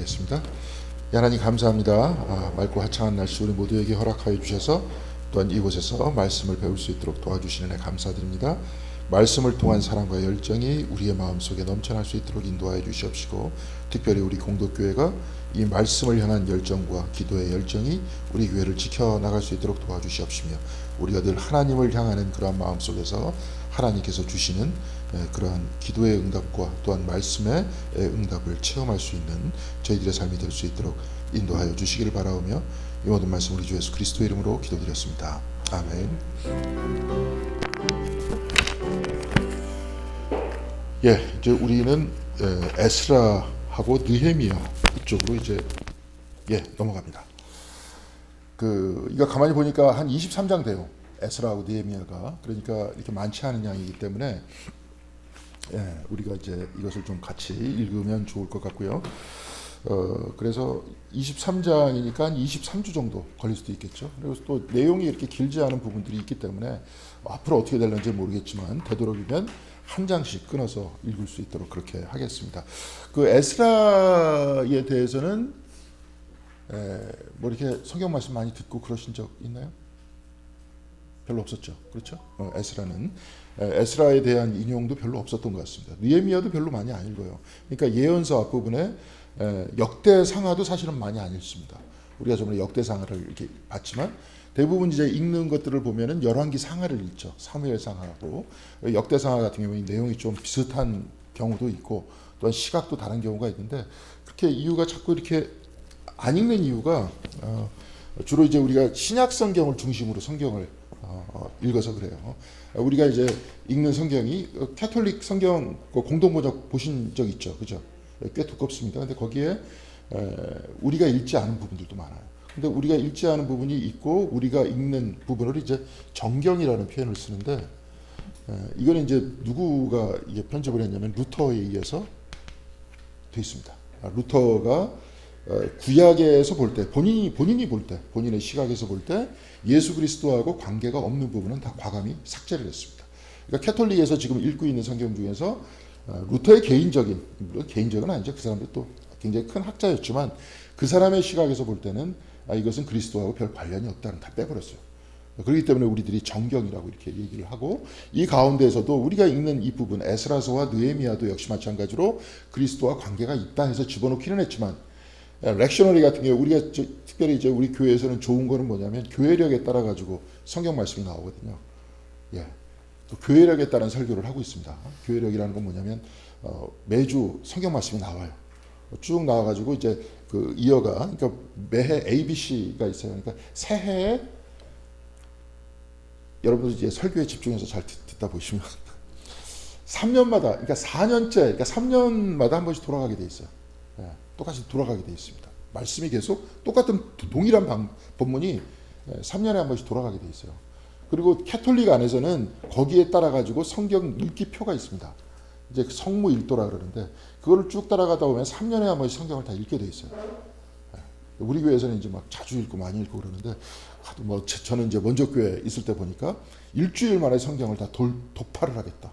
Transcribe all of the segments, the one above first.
기도하겠습니다. 하나님 감사합니다. 맑고 화창한 날씨 우리 모두에게 허락하여 주셔서 또한 이곳에서 말씀을 배울 수 있도록 도와주시는 애 감사드립니다. 말씀을 통한 사랑과 열정이 우리의 마음속에 넘쳐날 수 있도록 인도하여 주시옵시고, 특별히 우리 공덕교회가 이 말씀을 향한 열정과 기도의 열정이 우리 교회를 지켜나갈 수 있도록 도와주시옵시며, 우리가 늘 하나님을 향하는 그러한 마음 속에서 하나님께서 주시는 그러한 기도의 응답과 또한 말씀의 응답을 체험할 수 있는 저희들의 삶이 될 수 있도록 인도하여 주시기를 바라오며, 이 모든 말씀 우리 주 예수 그리스도의 이름으로 기도드렸습니다. 아멘. 이제 우리는 에스라하고 느헤미야 이쪽으로 이제 넘어갑니다. 이거 가만히 보니까 한 23장 돼요. 에스라하고 느헤미야가. 그러니까 이렇게 많지 않은 양이기 때문에 우리가 이제 이것을 좀 같이 읽으면 좋을 것 같고요. 그래서 23장이니까 한 23주 정도 걸릴 수도 있겠죠. 그리고 또 내용이 이렇게 길지 않은 부분들이 있기 때문에 앞으로 어떻게 될는지 모르겠지만 되도록이면 한 장씩 끊어서 읽을 수 있도록 그렇게 하겠습니다. 그 에스라에 대해서는 뭐 이렇게 성경 말씀 많이 듣고 그러신 적 있나요? 별로 없었죠. 그렇죠? 에스라에 대한 인용도 별로 없었던 것 같습니다. 느헤미야도 별로 많이 안 읽어요. 그러니까 예언서 앞부분에 역대상하도 사실은 많이 안 읽습니다. 우리가 저번에 역대상하를 이렇게 봤지만 대부분 이제 읽는 것들을 보면은 열왕기 상하를 읽죠. 사무엘 상하고 역대상하 같은 경우에 내용이 좀 비슷한 경우도 있고 또한 시각도 다른 경우가 있는데, 그렇게 이유가 자꾸 이렇게 안 읽는 이유가 주로 이제 우리가 신약 성경을 중심으로 성경을 읽어서 그래요. 우리가 이제 읽는 성경이 캐톨릭 성경 공동번역 보신 적 있죠, 그죠? 꽤 두껍습니다. 근데 거기에 우리가 읽지 않은 부분들도 많아요. 근데 우리가 읽지 않은 부분이 있고 우리가 읽는 부분을 이제 정경이라는 표현을 쓰는데, 이거는 이제 누구가 이게 편집을 했냐면 루터에 의해서 돼 있습니다. 루터가 구약에서 볼 때 본인이 볼 때 본인의 시각에서 볼 때 예수 그리스도하고 관계가 없는 부분은 다 과감히 삭제를 했습니다. 그러니까 캐톨릭에서 지금 읽고 있는 성경 중에서 루터의 개인적은 아니죠. 그 사람도 또 굉장히 큰 학자였지만 그 사람의 시각에서 볼 때는 이것은 그리스도하고 별 관련이 없다는 다 빼버렸어요. 그렇기 때문에 우리들이 정경이라고 이렇게 얘기를 하고, 이 가운데에서도 우리가 읽는 이 부분 에스라서와 느헤미야도 역시 마찬가지로 그리스도와 관계가 있다 해서 집어넣기는 했지만, 렉셔너리 같은 경우 우리가 특별히 이제 우리 교회에서는 좋은 거는 뭐냐면 교회력에 따라 가지고 성경 말씀이 나오거든요. 또 교회력에 따른 설교를 하고 있습니다. 교회력이라는 건 뭐냐면 매주 성경 말씀이 나와요. 쭉 나와가지고 이제 그러니까 매해 ABC가 있어요. 그러니까 새해에 여러분들 이제 설교에 집중해서 잘 듣다 보시면 3년마다, 그러니까 4년째, 그러니까 3년마다 한 번씩 돌아가게 돼 있어요. 똑같이 돌아가게 돼 있습니다. 말씀이 계속 똑같은 동일한 본문이 3년에 한 번씩 돌아가게 돼 있어요. 그리고 캐톨릭 안에서는 거기에 따라 가지고 성경 읽기표가 있습니다. 이제 성무 일도라 그러는데 그거를 쭉 따라가다 보면 3년에 한 번씩 성경을 다 읽게 돼 있어요. 우리 교회에서는 이제 막 자주 읽고 많이 읽고 그러는데, 저는 이제 먼저 교회 있을 때 보니까 일주일 만에 성경을 다 도파를 하겠다.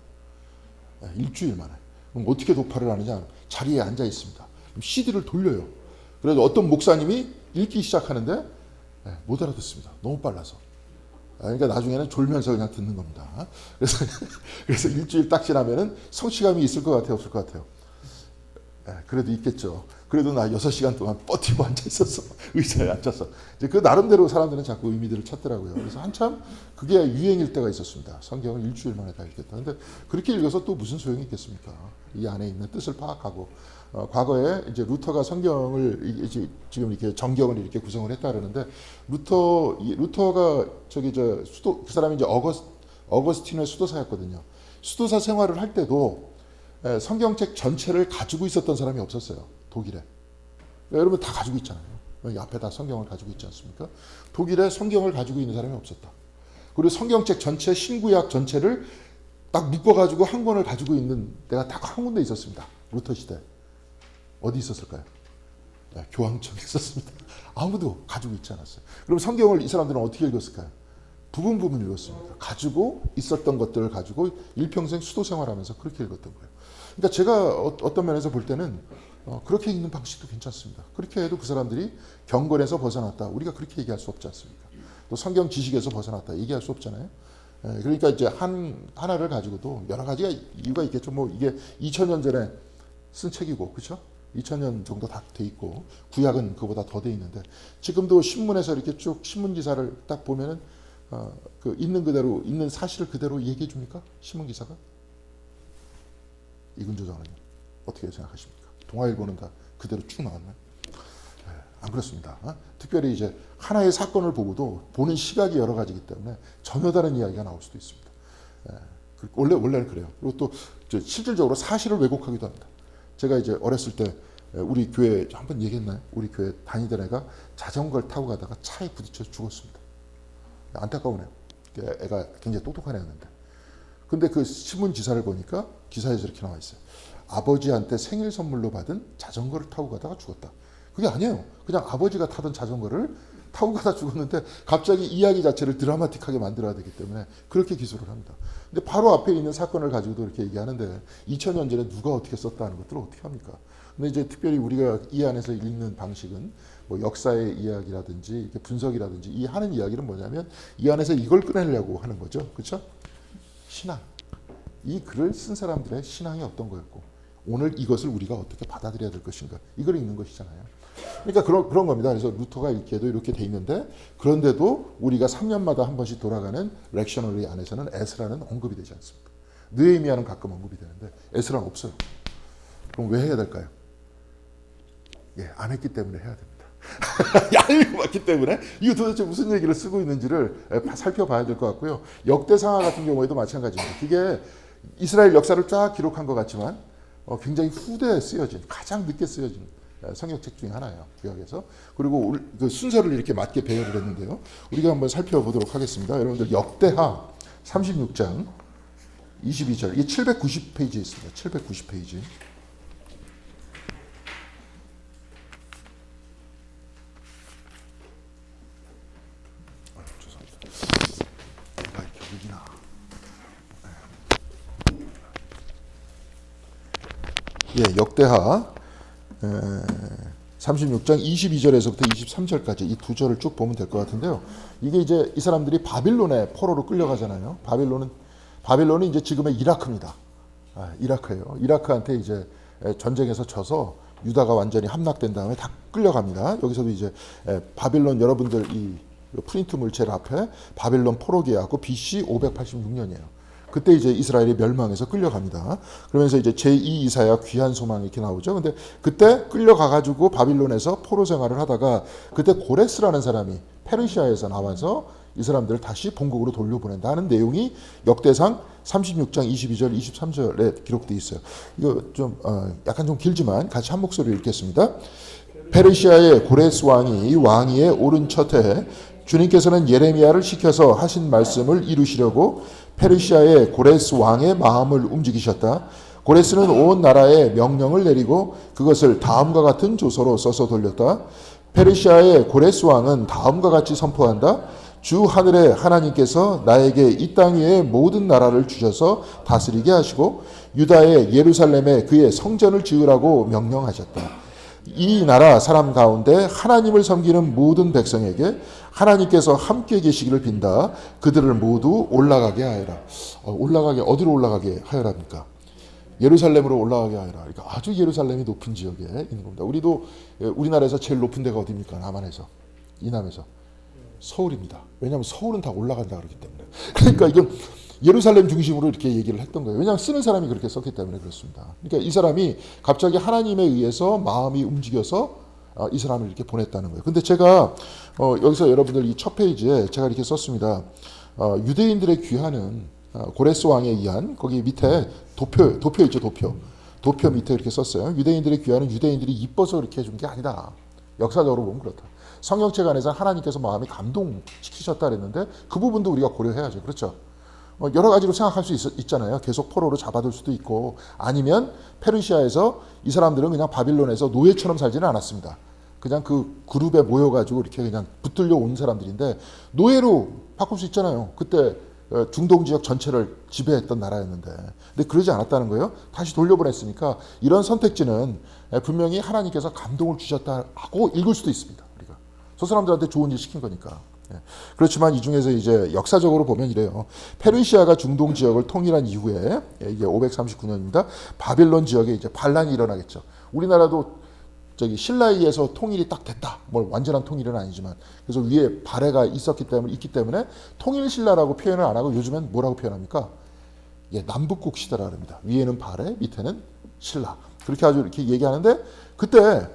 일주일 만에. 그럼 어떻게 도파를 하느냐? 자리에 앉아 있습니다. CD를 돌려요. 그래도 어떤 목사님이 읽기 시작하는데 못 알아듣습니다. 너무 빨라서. 그러니까 나중에는 졸면서 그냥 듣는 겁니다. 그래서 일주일 딱 지나면은 성취감이 있을 것 같아요, 없을 것 같아요? 그래도 있겠죠. 그래도 나 6시간 동안 버티고 앉아 있었어. 의자에 앉아서. 이제 그 나름대로 사람들은 자꾸 의미들을 찾더라고요. 그래서 한참 그게 유행일 때가 있었습니다. 성경을 일주일 만에 다 읽겠다. 근데 그렇게 읽어서 또 무슨 소용이 있겠습니까? 이 안에 있는 뜻을 파악하고, 과거에 이제 루터가 성경을 지금 이렇게 정경을 이렇게 구성을 했다 그러는데, 루터가 그 사람이 이제 어거스틴의 수도사였거든요. 수도사 생활을 할 때도 성경책 전체를 가지고 있었던 사람이 없었어요. 독일에. 여러분 다 가지고 있잖아요. 여기 앞에 다 성경을 가지고 있지 않습니까? 독일에 성경을 가지고 있는 사람이 없었다. 그리고 성경책 전체, 신구약 전체를 딱 묶어가지고 한 권을 가지고 있는 데가 딱 한 군데 있었습니다. 루터 시대. 어디 있었을까요? 교황청에 있었습니다. 아무도 가지고 있지 않았어요. 그럼 성경을 이 사람들은 어떻게 읽었을까요? 부분 읽었습니다. 가지고 있었던 것들을 가지고 일평생 수도 생활하면서 그렇게 읽었던 거예요. 그러니까 제가 어떤 면에서 볼 때는 그렇게 읽는 방식도 괜찮습니다. 그렇게 해도 그 사람들이 경건에서 벗어났다. 우리가 그렇게 얘기할 수 없지 않습니까? 또 성경 지식에서 벗어났다. 얘기할 수 없잖아요. 그러니까 이제 하나를 가지고도 여러 가지가 이유가 있겠죠. 뭐 이게 2000년 전에 쓴 책이고, 그렇죠? 2000년 정도 다 돼 있고, 구약은 그보다 더 돼 있는데, 지금도 신문에서 이렇게 쭉 신문 기사를 딱 보면은, 그 있는 그대로, 있는 사실을 그대로 얘기해 줍니까? 신문 기사가? 이근조 장관님, 어떻게 생각하십니까? 동아일보는 다 그대로 쭉 나왔나요? 안 그렇습니다. 특별히 이제 하나의 사건을 보고도 보는 시각이 여러 가지이기 때문에 전혀 다른 이야기가 나올 수도 있습니다. 원래는 그래요. 그리고 또 실질적으로 사실을 왜곡하기도 합니다. 제가 이제 어렸을 때 우리 교회 한번 얘기했나요? 우리 교회 다니던 애가 자전거를 타고 가다가 차에 부딪혀서 죽었습니다. 안타까우네요. 애가 굉장히 똑똑한 애였는데. 근데 그 신문 기사를 보니까 기사에서 이렇게 나와 있어요. 아버지한테 생일 선물로 받은 자전거를 타고 가다가 죽었다. 그게 아니에요. 그냥 아버지가 타던 자전거를 타고 가다 죽었는데 갑자기 이야기 자체를 드라마틱하게 만들어야 되기 때문에 그렇게 기술을 합니다. 근데 바로 앞에 있는 사건을 가지고도 이렇게 얘기하는데 2000년 전에 누가 어떻게 썼다는 것들을 어떻게 합니까? 근데 이제 특별히 우리가 이 안에서 읽는 방식은 뭐 역사의 이야기라든지 이렇게 분석이라든지 이 하는 이야기는 뭐냐면 이 안에서 이걸 꺼내려고 하는 거죠. 그렇죠? 신앙. 이 글을 쓴 사람들의 신앙이 어떤 거였고 오늘 이것을 우리가 어떻게 받아들여야 될 것인가 이걸 읽는 것이잖아요. 그러니까 그런 겁니다. 그래서 루터가 읽기에도 이렇게 돼 있는데 그런데도 우리가 3년마다 한 번씩 돌아가는 렉셔너리 안에서는 에스라는 언급이 되지 않습니다. 느헤미야는 가끔 언급이 되는데 에스라는 없어요. 그럼 왜 해야 될까요? 안 했기 때문에 해야 됩니다. 얄미워 맞기 때문에 이거 도대체 무슨 얘기를 쓰고 있는지를 살펴봐야 될 것 같고요. 역대상하 같은 경우에도 마찬가지입니다. 이게 이스라엘 역사를 쫙 기록한 것 같지만 굉장히 후대에 쓰여진 가장 늦게 쓰여진 성경책 중에 하나예요. 구약에서. 그리고 그 순서를 이렇게 맞게 배열을 했는데요. 우리가 한번 살펴보도록 하겠습니다. 여러분들 역대하 36장 22절 이게 790페이지에 있습니다. 790페이지. 역대하 36장 22절에서부터 23절까지 이 두 절을 쭉 보면 될 것 같은데요. 이게 이제 이 사람들이 바빌론의 포로로 끌려가잖아요. 바빌론이 이제 지금의 이라크입니다. 이라크예요. 이라크한테 이제 전쟁에서 져서 유다가 완전히 함락된 다음에 다 끌려갑니다. 여기서도 이제 바빌론 여러분들 이 프린트 물체 앞에 바빌론 포로기하고 BC 586년이에요. 그때 이제 이스라엘이 멸망해서 끌려갑니다. 그러면서 이제 제2 이사야 귀한 소망이 이렇게 나오죠. 근데 그때 끌려가가지고 바빌론에서 포로 생활을 하다가 그때 고레스라는 사람이 페르시아에서 나와서 이 사람들을 다시 본국으로 돌려보낸다 하는 내용이 역대상 36장 22절 23절에 기록되어 있어요. 이거 좀 약간 좀 길지만 같이 한 목소리로 읽겠습니다. 페르시아의 고레스 왕이 왕위에 오른 첫 해에 주님께서는 예레미야를 시켜서 하신 말씀을 이루시려고 페르시아의 고레스 왕의 마음을 움직이셨다. 고레스는 온 나라에 명령을 내리고 그것을 다음과 같은 조서로 써서 돌렸다. 페르시아의 고레스 왕은 다음과 같이 선포한다. 주 하늘의 하나님께서 나에게 이 땅 위의 모든 나라를 주셔서 다스리게 하시고 유다의 예루살렘에 그의 성전을 지으라고 명령하셨다. 이 나라 사람 가운데 하나님을 섬기는 모든 백성에게 하나님께서 함께 계시기를 빈다. 그들을 모두 올라가게 하여라. 어디로 올라가게 하여랍니까? 예루살렘으로 올라가게 하여라. 그러니까 아주 예루살렘이 높은 지역에 있는 겁니다. 우리도 우리나라에서 제일 높은 데가 어디입니까? 남한에서, 이남에서 서울입니다. 왜냐하면 서울은 다 올라간다 그러기 때문에. 그러니까 이건 예루살렘 중심으로 이렇게 얘기를 했던 거예요. 왜냐하면 쓰는 사람이 그렇게 썼기 때문에 그렇습니다. 그러니까 이 사람이 갑자기 하나님에 의해서 마음이 움직여서 이 사람을 이렇게 보냈다는 거예요. 근데 제가 여기서 여러분들 이 첫 페이지에 제가 이렇게 썼습니다. 유대인들의 귀환은 고레스 왕에 의한 거기 밑에 도표 있죠, 도표 밑에 이렇게 썼어요. 유대인들의 귀환은 유대인들이 이뻐서 이렇게 해준 게 아니다. 역사적으로 보면 그렇다. 성경책 안에서 하나님께서 마음이 감동시키셨다 그랬는데 그 부분도 우리가 고려해야죠. 그렇죠? 여러 가지로 생각할 수 있잖아요. 계속 포로로 잡아둘 수도 있고 아니면 페르시아에서 이 사람들은 그냥 바빌론에서 노예처럼 살지는 않았습니다. 그냥 그 그룹에 모여가지고 이렇게 그냥 붙들려 온 사람들인데 노예로 바꿀 수 있잖아요. 그때 중동 지역 전체를 지배했던 나라였는데, 근데 그러지 않았다는 거예요. 다시 돌려보냈으니까 이런 선택지는 분명히 하나님께서 감동을 주셨다 하고 읽을 수도 있습니다. 우리가 저 사람들한테 좋은 일 시킨 거니까. 그렇지만 이 중에서 이제 역사적으로 보면 이래요. 페르시아가 중동 지역을 통일한 이후에, 이게 539년입니다. 바빌론 지역에 이제 반란이 일어나겠죠. 우리나라도 저기 신라에서 통일이 딱 됐다. 뭐 완전한 통일은 아니지만, 그래서 위에 발해가 있기 때문에 통일 신라라고 표현을 안 하고 요즘엔 뭐라고 표현합니까? 예, 남북국 시대라 합니다. 위에는 발해, 밑에는 신라. 그렇게 아주 이렇게 얘기하는데, 그때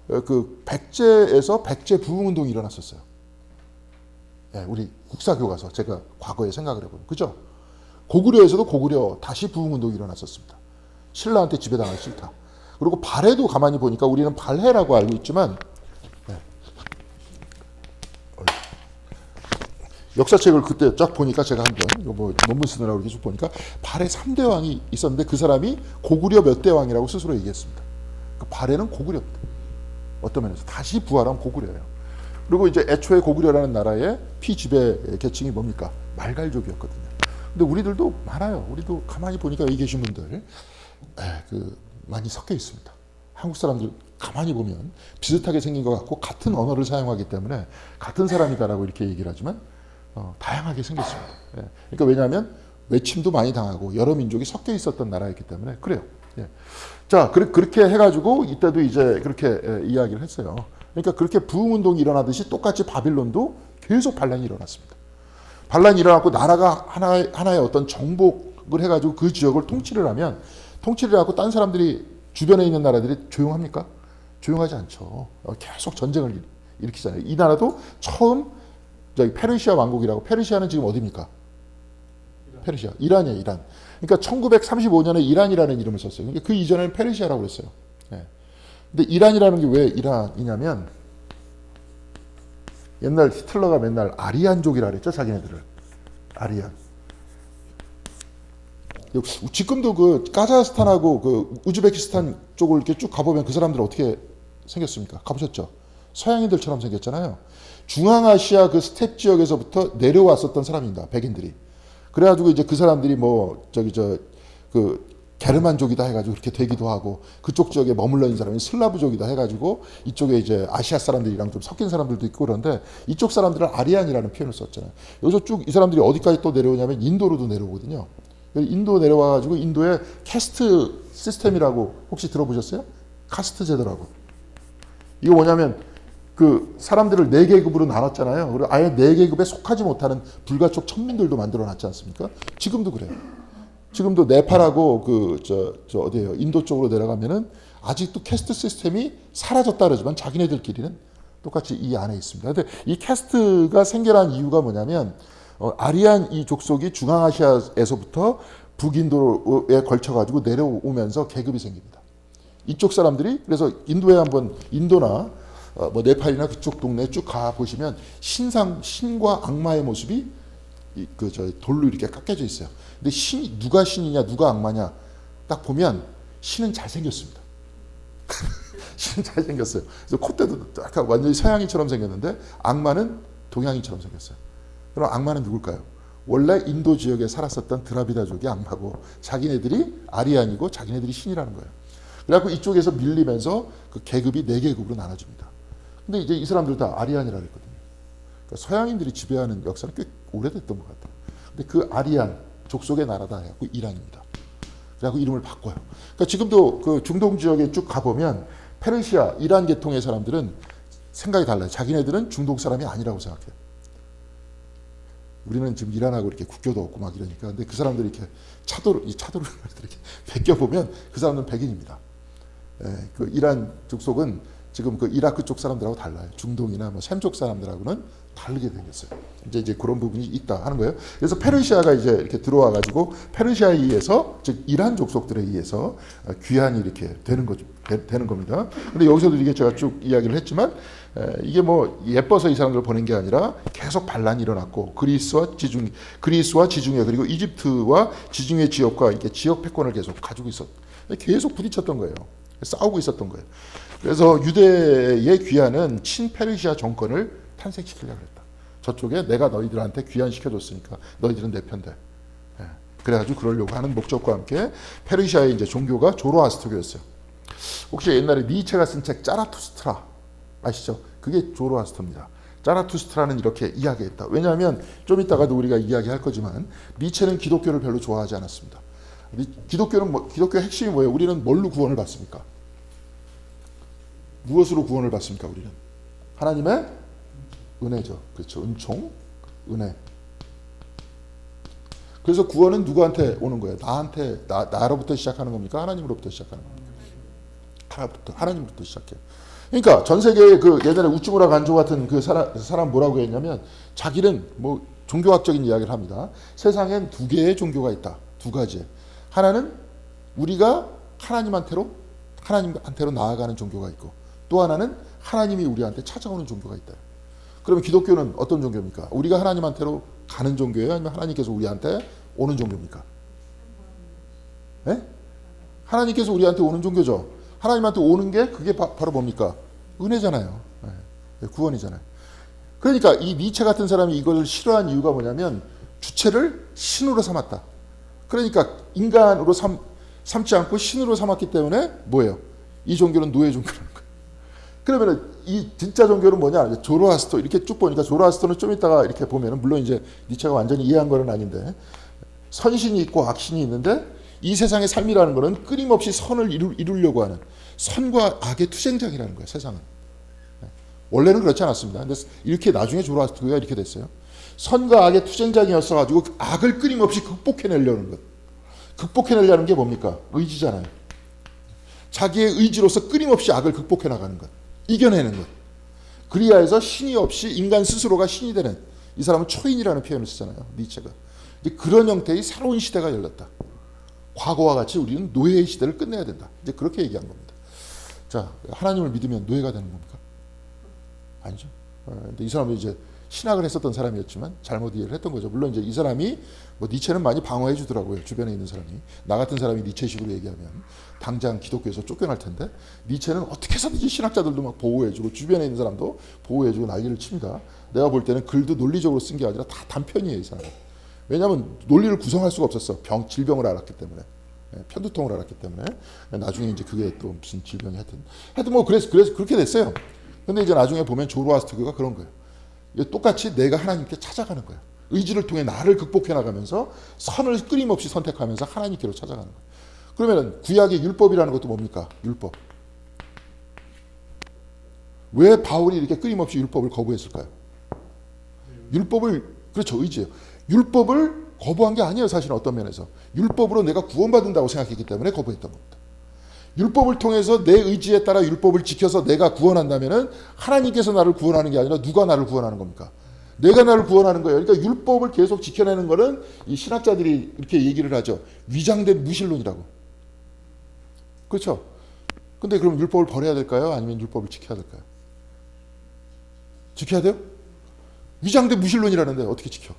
그 백제에서 백제 부흥 운동이 일어났었어요. 예, 우리 국사교 가서 제가 과거에 생각을 해보면, 그죠? 고구려에서도 고구려 다시 부흥 운동이 일어났었습니다. 신라한테 지배당하기 싫다. 그리고 발해도 가만히 보니까 우리는 발해라고 알고 있지만, 네. 역사책을 그때 쫙 보니까 제가 한번 이거 뭐 논문 쓰느라고 계속 보니까 발해 3대 왕이 있었는데 그 사람이 고구려 몇 대 왕이라고 스스로 얘기했습니다. 그 발해는 고구려입니다. 어떤 면에서 다시 부활한 고구려예요. 그리고 이제 애초에 고구려라는 나라의 피지배 계층이 뭡니까? 말갈족이었거든요. 근데 우리들도 많아요. 우리도 가만히 보니까 여기 계신 분들 많이 섞여 있습니다. 한국 사람들 가만히 보면 비슷하게 생긴 것 같고 같은 언어를 사용하기 때문에 같은 사람이다라고 이렇게 얘기를 하지만 다양하게 생겼습니다. 예. 그러니까 왜냐하면 외침도 많이 당하고 여러 민족이 섞여 있었던 나라였기 때문에 그래요. 예. 자, 그렇게 해가지고 이때도 이제 그렇게 이야기를 했어요. 그러니까 그렇게 부흥 운동이 일어나듯이 똑같이 바빌론도 계속 반란이 일어났습니다. 반란이 일어났고 나라가 하나의 어떤 정복을 해가지고 그 지역을 통치를 하고 딴 사람들이 주변에 있는 나라들이 조용합니까? 조용하지 않죠. 계속 전쟁을 일으키잖아요. 이 나라도 처음 저기 페르시아 왕국이라고, 페르시아는 지금 어디입니까? 페르시아, 이란이에요, 이란. 그러니까 1935년에 이란이라는 이름을 썼어요. 그러니까 그 이전에는 페르시아라고 그랬어요. 네. 근데 이란이라는 게 왜 이란이냐면 옛날 히틀러가 맨날 아리안족이라 그랬죠, 자기네들을. 아리안. 지금도 그 카자흐스탄하고 그 우즈베키스탄 쪽을 이렇게 쭉 가보면 그 사람들 어떻게 생겼습니까? 가보셨죠? 서양인들처럼 생겼잖아요. 중앙아시아 그 스텝 지역에서부터 내려왔었던 사람입니다. 백인들이. 그래가지고 이제 그 사람들이 그 게르만족이다 해가지고 그렇게 되기도 하고, 그쪽 지역에 머물러 있는 사람이 슬라브족이다 해가지고 이쪽에 이제 아시아 사람들이랑 좀 섞인 사람들도 있고, 그런데 이쪽 사람들은 아리안이라는 표현을 썼잖아요. 여기서 쭉 이 사람들이 어디까지 또 내려오냐면 인도로도 내려오거든요. 인도 내려와가지고 인도에 캐스트 시스템이라고 혹시 들어보셨어요? 카스트 제도라고. 이거 뭐냐면 그 사람들을 4계급으로 나눴잖아요. 그리고 아예 4계급에 속하지 못하는 불가촉 천민들도 만들어놨지 않습니까? 지금도 그래요. 지금도 네팔하고 어디예요? 인도 쪽으로 내려가면은 아직도 캐스트 시스템이 사라졌다 그러지만 자기네들끼리는 똑같이 이 안에 있습니다. 근데 이 캐스트가 생겨난 이유가 뭐냐면 아리안 이 족속이 중앙아시아에서부터 북인도에 걸쳐가지고 내려오면서 계급이 생깁니다. 이쪽 사람들이 그래서 인도에 한번 인도나 뭐 네팔이나 그쪽 동네 쭉 가 보시면 신과 악마의 모습이 돌로 이렇게 깎여져 있어요. 근데 신이 누가 신이냐 누가 악마냐 딱 보면 신은 잘생겼습니다. 신은 잘생겼어요. 그래서 콧대도 약간 완전히 서양인처럼 생겼는데 악마는 동양인처럼 생겼어요. 그럼 악마는 누굴까요? 원래 인도 지역에 살았었던 드라비다족이 악마고 자기네들이 아리안이고 자기네들이 신이라는 거예요. 그래갖고 이쪽에서 밀리면서 그 계급이 4계급으로 나눠집니다. 근데 이제 이 사람들 다 아리안이라 그랬거든요. 그러니까 서양인들이 지배하는 역사는 꽤 오래됐던 것 같아요. 근데 그 아리안 족속의 나라다 해갖고 이란입니다. 그래갖고 이름을 바꿔요. 그러니까 지금도 그 중동 지역에 쭉 가보면 페르시아, 이란 계통의 사람들은 생각이 달라요. 자기네들은 중동 사람이 아니라고 생각해요. 우리는 지금 이란하고 이렇게 국교도 없고 막 이러니까. 근데 그 사람들이 이렇게 차도를 이렇게 베껴보면 그 사람들은 백인입니다. 그 이란 족속은 지금 그 이라크 쪽 사람들하고 달라요. 중동이나 뭐 샘 쪽 사람들하고는 다르게 생겼어요. 이제 그런 부분이 있다 하는 거예요. 그래서 페르시아가 이제 이렇게 들어와 가지고 페르시아에 의해서 즉 이란 족속들에 의해서 귀환이 이렇게 되는 거죠. 되는 겁니다. 근데 여기서도 이게 제가 쭉 이야기를 했지만 이게 뭐 예뻐서 이 사람들을 보낸 게 아니라 계속 반란이 일어났고 그리스와 지중해 그리고 이집트와 지중해 지역과 이렇게 지역 패권을 계속 가지고 계속 부딪혔던 거예요. 싸우고 있었던 거예요. 그래서 유대의 귀환은 친페르시아 정권을 탄생시키려고 했다. 저쪽에 내가 너희들한테 귀환시켜줬으니까 너희들은 내 편 돼. 예. 그래가지고 그러려고 하는 목적과 함께 페르시아의 이제 종교가 조로아스터교였어요. 혹시 옛날에 니체가 쓴 책 짜라투스트라 아시죠? 그게 조로아스터입니다. 짜라투스트라는 이렇게 이야기했다. 왜냐하면 좀 이따가도 우리가 이야기할 거지만 니체는 기독교를 별로 좋아하지 않았습니다. 기독교의 핵심이 뭐예요? 우리는 뭘로 구원을 받습니까? 무엇으로 구원을 받습니까? 우리는 하나님의 은혜죠. 그렇죠. 은총, 은혜. 그래서 구원은 누구한테 오는 거예요? 나로부터 시작하는 겁니까? 하나님으로부터 시작하는 겁니까? 하나님으로부터 시작해요. 그러니까 전 세계의 그 예전에 우찌무라 간조 같은 그 사람 뭐라고 했냐면 자기는 뭐 종교학적인 이야기를 합니다. 세상엔 두 개의 종교가 있다. 두 가지. 하나는 우리가 하나님한테로 나아가는 종교가 있고 또 하나는 하나님이 우리한테 찾아오는 종교가 있다. 그러면 기독교는 어떤 종교입니까? 우리가 하나님한테로 가는 종교예요? 아니면 하나님께서 우리한테 오는 종교입니까? 네? 하나님께서 우리한테 오는 종교죠. 하나님한테 오는 게 그게 바로 뭡니까? 은혜잖아요. 네. 구원이잖아요. 그러니까 이 니체 같은 사람이 이걸 싫어한 이유가 뭐냐면 주체를 신으로 삼았다. 그러니까 인간으로 삼지 않고 신으로 삼았기 때문에 뭐예요? 이 종교는 노예 종교라는 거예요. 그러면 이 진짜 종교는 뭐냐? 조로아스터 이렇게 쭉 보니까 조로아스터는 좀 이따가 이렇게 보면은 물론 이제 니체가 완전히 이해한 건 아닌데 선신이 있고 악신이 있는데 이 세상의 삶이라는 것은 끊임없이 선을 이루려고 하는 선과 악의 투쟁장이라는 거예요. 세상은. 원래는 그렇지 않았습니다. 근데 이렇게 나중에 조로아스터가 이렇게 됐어요. 선과 악의 투쟁장이었어 가지고 악을 끊임없이 극복해내려는 것. 극복해내려는 게 뭡니까? 의지잖아요. 자기의 의지로서 끊임없이 악을 극복해 나가는 것. 이겨내는 것. 그리하여서 신이 없이 인간 스스로가 신이 되는 이 사람은 초인이라는 표현을 쓰잖아요. 니체가. 그런 형태의 새로운 시대가 열렸다. 과거와 같이 우리는 노예의 시대를 끝내야 된다. 이제 그렇게 얘기한 겁니다. 자, 하나님을 믿으면 노예가 되는 겁니까? 아니죠. 근데 이 사람은 이제 신학을 했었던 사람이었지만 잘못 이해를 했던 거죠. 물론 이제 이 사람이 뭐 니체는 많이 방어해 주더라고요. 주변에 있는 사람이. 나 같은 사람이 니체식으로 얘기하면 당장 기독교에서 쫓겨날 텐데 니체는 어떻게 해서든지 신학자들도 막 보호해 주고 주변에 있는 사람도 보호해 주고 난리를 칩니다. 내가 볼 때는 글도 논리적으로 쓴 게 아니라 다 단편이에요, 이 사람은. 왜냐하면 논리를 구성할 수가 없었어. 질병을 알았기 때문에. 편두통을 알았기 때문에. 나중에 이제 그게 또 무슨 질병이 하여튼 뭐 그래서 그렇게 됐어요. 근데 이제 나중에 보면 조로아스터교가 그런 거예요. 똑같이 내가 하나님께 찾아가는 거예요. 의지를 통해 나를 극복해 나가면서 선을 끊임없이 선택하면서 하나님께로 찾아가는 거예요. 그러면 구약의 율법이라는 것도 뭡니까? 율법. 왜 바울이 이렇게 끊임없이 율법을 거부했을까요? 율법을 그렇죠. 의지예요. 율법을 거부한 게 아니에요. 사실은 어떤 면에서. 율법으로 내가 구원받는다고 생각했기 때문에 거부했던 겁니다. 율법을 통해서 내 의지에 따라 율법을 지켜서 내가 구원한다면은 하나님께서 나를 구원하는 게 아니라 누가 나를 구원하는 겁니까? 내가 나를 구원하는 거예요. 그러니까 율법을 계속 지켜내는 거는 이 신학자들이 이렇게 얘기를 하죠. 위장된 무신론이라고. 그렇죠? 근데 그럼 율법을 버려야 될까요? 아니면 율법을 지켜야 될까요? 지켜야 돼요? 위장된 무신론이라는데 어떻게 지켜?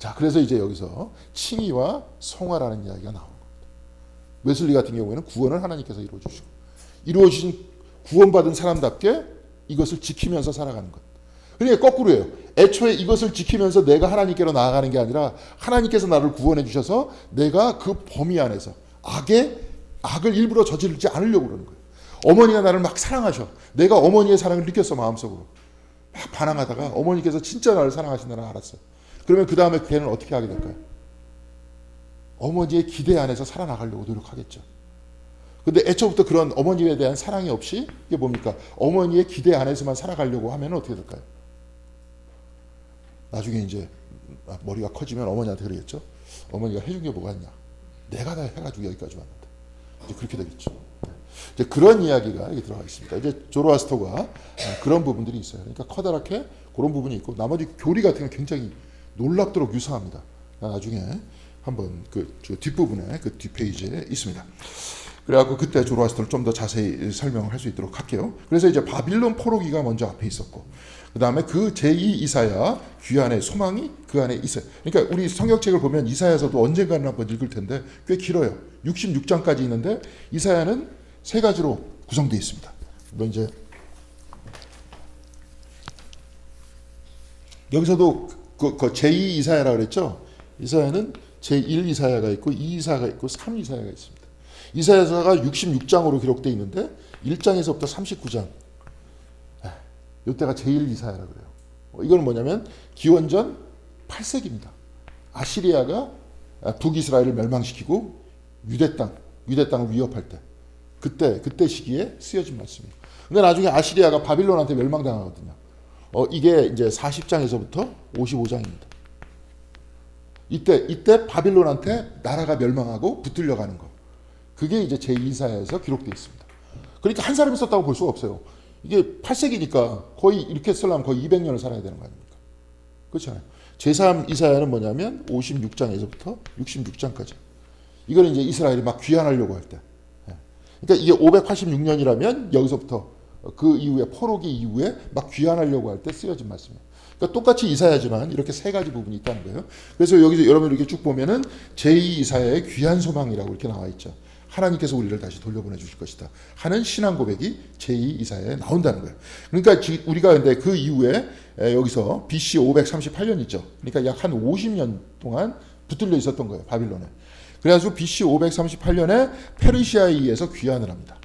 자, 그래서 이제 여기서 칭의와 성화라는 이야기가 나오는 겁니다. 웨슬리 같은 경우에는 구원을 하나님께서 이루어주시고 이루어주신 구원받은 사람답게 이것을 지키면서 살아가는 것. 그러니까 거꾸로예요. 애초에 이것을 지키면서 내가 하나님께로 나아가는 게 아니라 하나님께서 나를 구원해 주셔서 내가 그 범위 안에서 악을 일부러 저지르지 않으려고 그러는 거예요. 어머니가 나를 막 사랑하셔. 내가 어머니의 사랑을 느꼈어, 마음속으로. 막 반항하다가 어머니께서 진짜 나를 사랑하신다는 걸 알았어요. 그러면 그 다음에 걔는 어떻게 하게 될까요? 어머니의 기대 안에서 살아나가려고 노력하겠죠. 근데 애초부터 그런 어머니에 대한 사랑이 없이 이게 뭡니까? 어머니의 기대 안에서만 살아가려고 하면 어떻게 될까요? 나중에 이제 머리가 커지면 어머니한테 그러겠죠. 어머니가 해준 게 뭐가 있냐? 내가 다 해가지고 여기까지 왔는데. 이제 그렇게 되겠죠. 이제 그런 이야기가 여기 들어가 있습니다. 이제 조로아스터가 그런 부분들이 있어요. 그러니까 커다랗게 그런 부분이 있고 나머지 교리 같은 건 굉장히 놀랍도록 유사합니다. 나중에 한번 그 뒷부분에 그 뒷페이지에 있습니다. 그래갖고 그때 조로아스터를 좀 더 자세히 설명을 할 수 있도록 할게요. 그래서 이제 바빌론 포로기가 먼저 앞에 있었고 그 다음에 그 제2 이사야 귀환의 소망이 그 안에 있어요. 그러니까 우리 성경책을 보면 이사야서도 언젠가는 한번 읽을 텐데 꽤 길어요. 66장까지 있는데 이사야는 세 가지로 구성되어 있습니다. 물론 이제 여기서도 그 제2 이사야라 그랬죠. 이사야는 제1 이사야가 있고 2 이사야가 있고 3 이사야가 있습니다. 이사야서가 66장으로 기록되어 있는데 1장에서부터 39장 이때가 제1 이사야라 그래요. 이건 뭐냐면 기원전 8세기입니다. 아시리아가 북이스라엘을 멸망시키고 유대 땅을 위협할 때 그때 시기에 쓰여진 말씀이에요. 근데 나중에 아시리아가 바빌론한테 멸망당하거든요. 이게 이제 40장에서부터 55장입니다. 이때 바빌론한테 나라가 멸망하고 붙들려 가는 거. 그게 이제 제2사야에서 기록되어 있습니다. 그러니까 한 사람이 썼다고 볼 수가 없어요. 이게 8세기니까 거의 이렇게 쓰려면 거의 200년을 살아야 되는 거 아닙니까? 그렇잖아요. 제3 이사야는 뭐냐면 56장에서부터 66장까지. 이거는 이제 이스라엘이 막 귀환하려고 할 때. 그러니까 이게 586년이라면 여기서부터 그 이후에 포로기 이후에 막 귀환하려고 할 때 쓰여진 말씀이에요. 그러니까 똑같이 이사야지만 이렇게 세 가지 부분이 있다는 거예요. 그래서 여기서 여러분 이렇게 쭉 보면은 제2 이사야의 귀한 소망이라고 이렇게 나와 있죠. 하나님께서 우리를 다시 돌려보내 주실 것이다 하는 신앙 고백이 제2 이사야에 나온다는 거예요. 그러니까 우리가 근데 그 이후에 여기서 BC 538년 있죠. 그러니까 약 한 50년 동안 붙들려 있었던 거예요. 바빌론에. 그래가지고 BC 538년에 페르시아에 의해서 귀환을 합니다.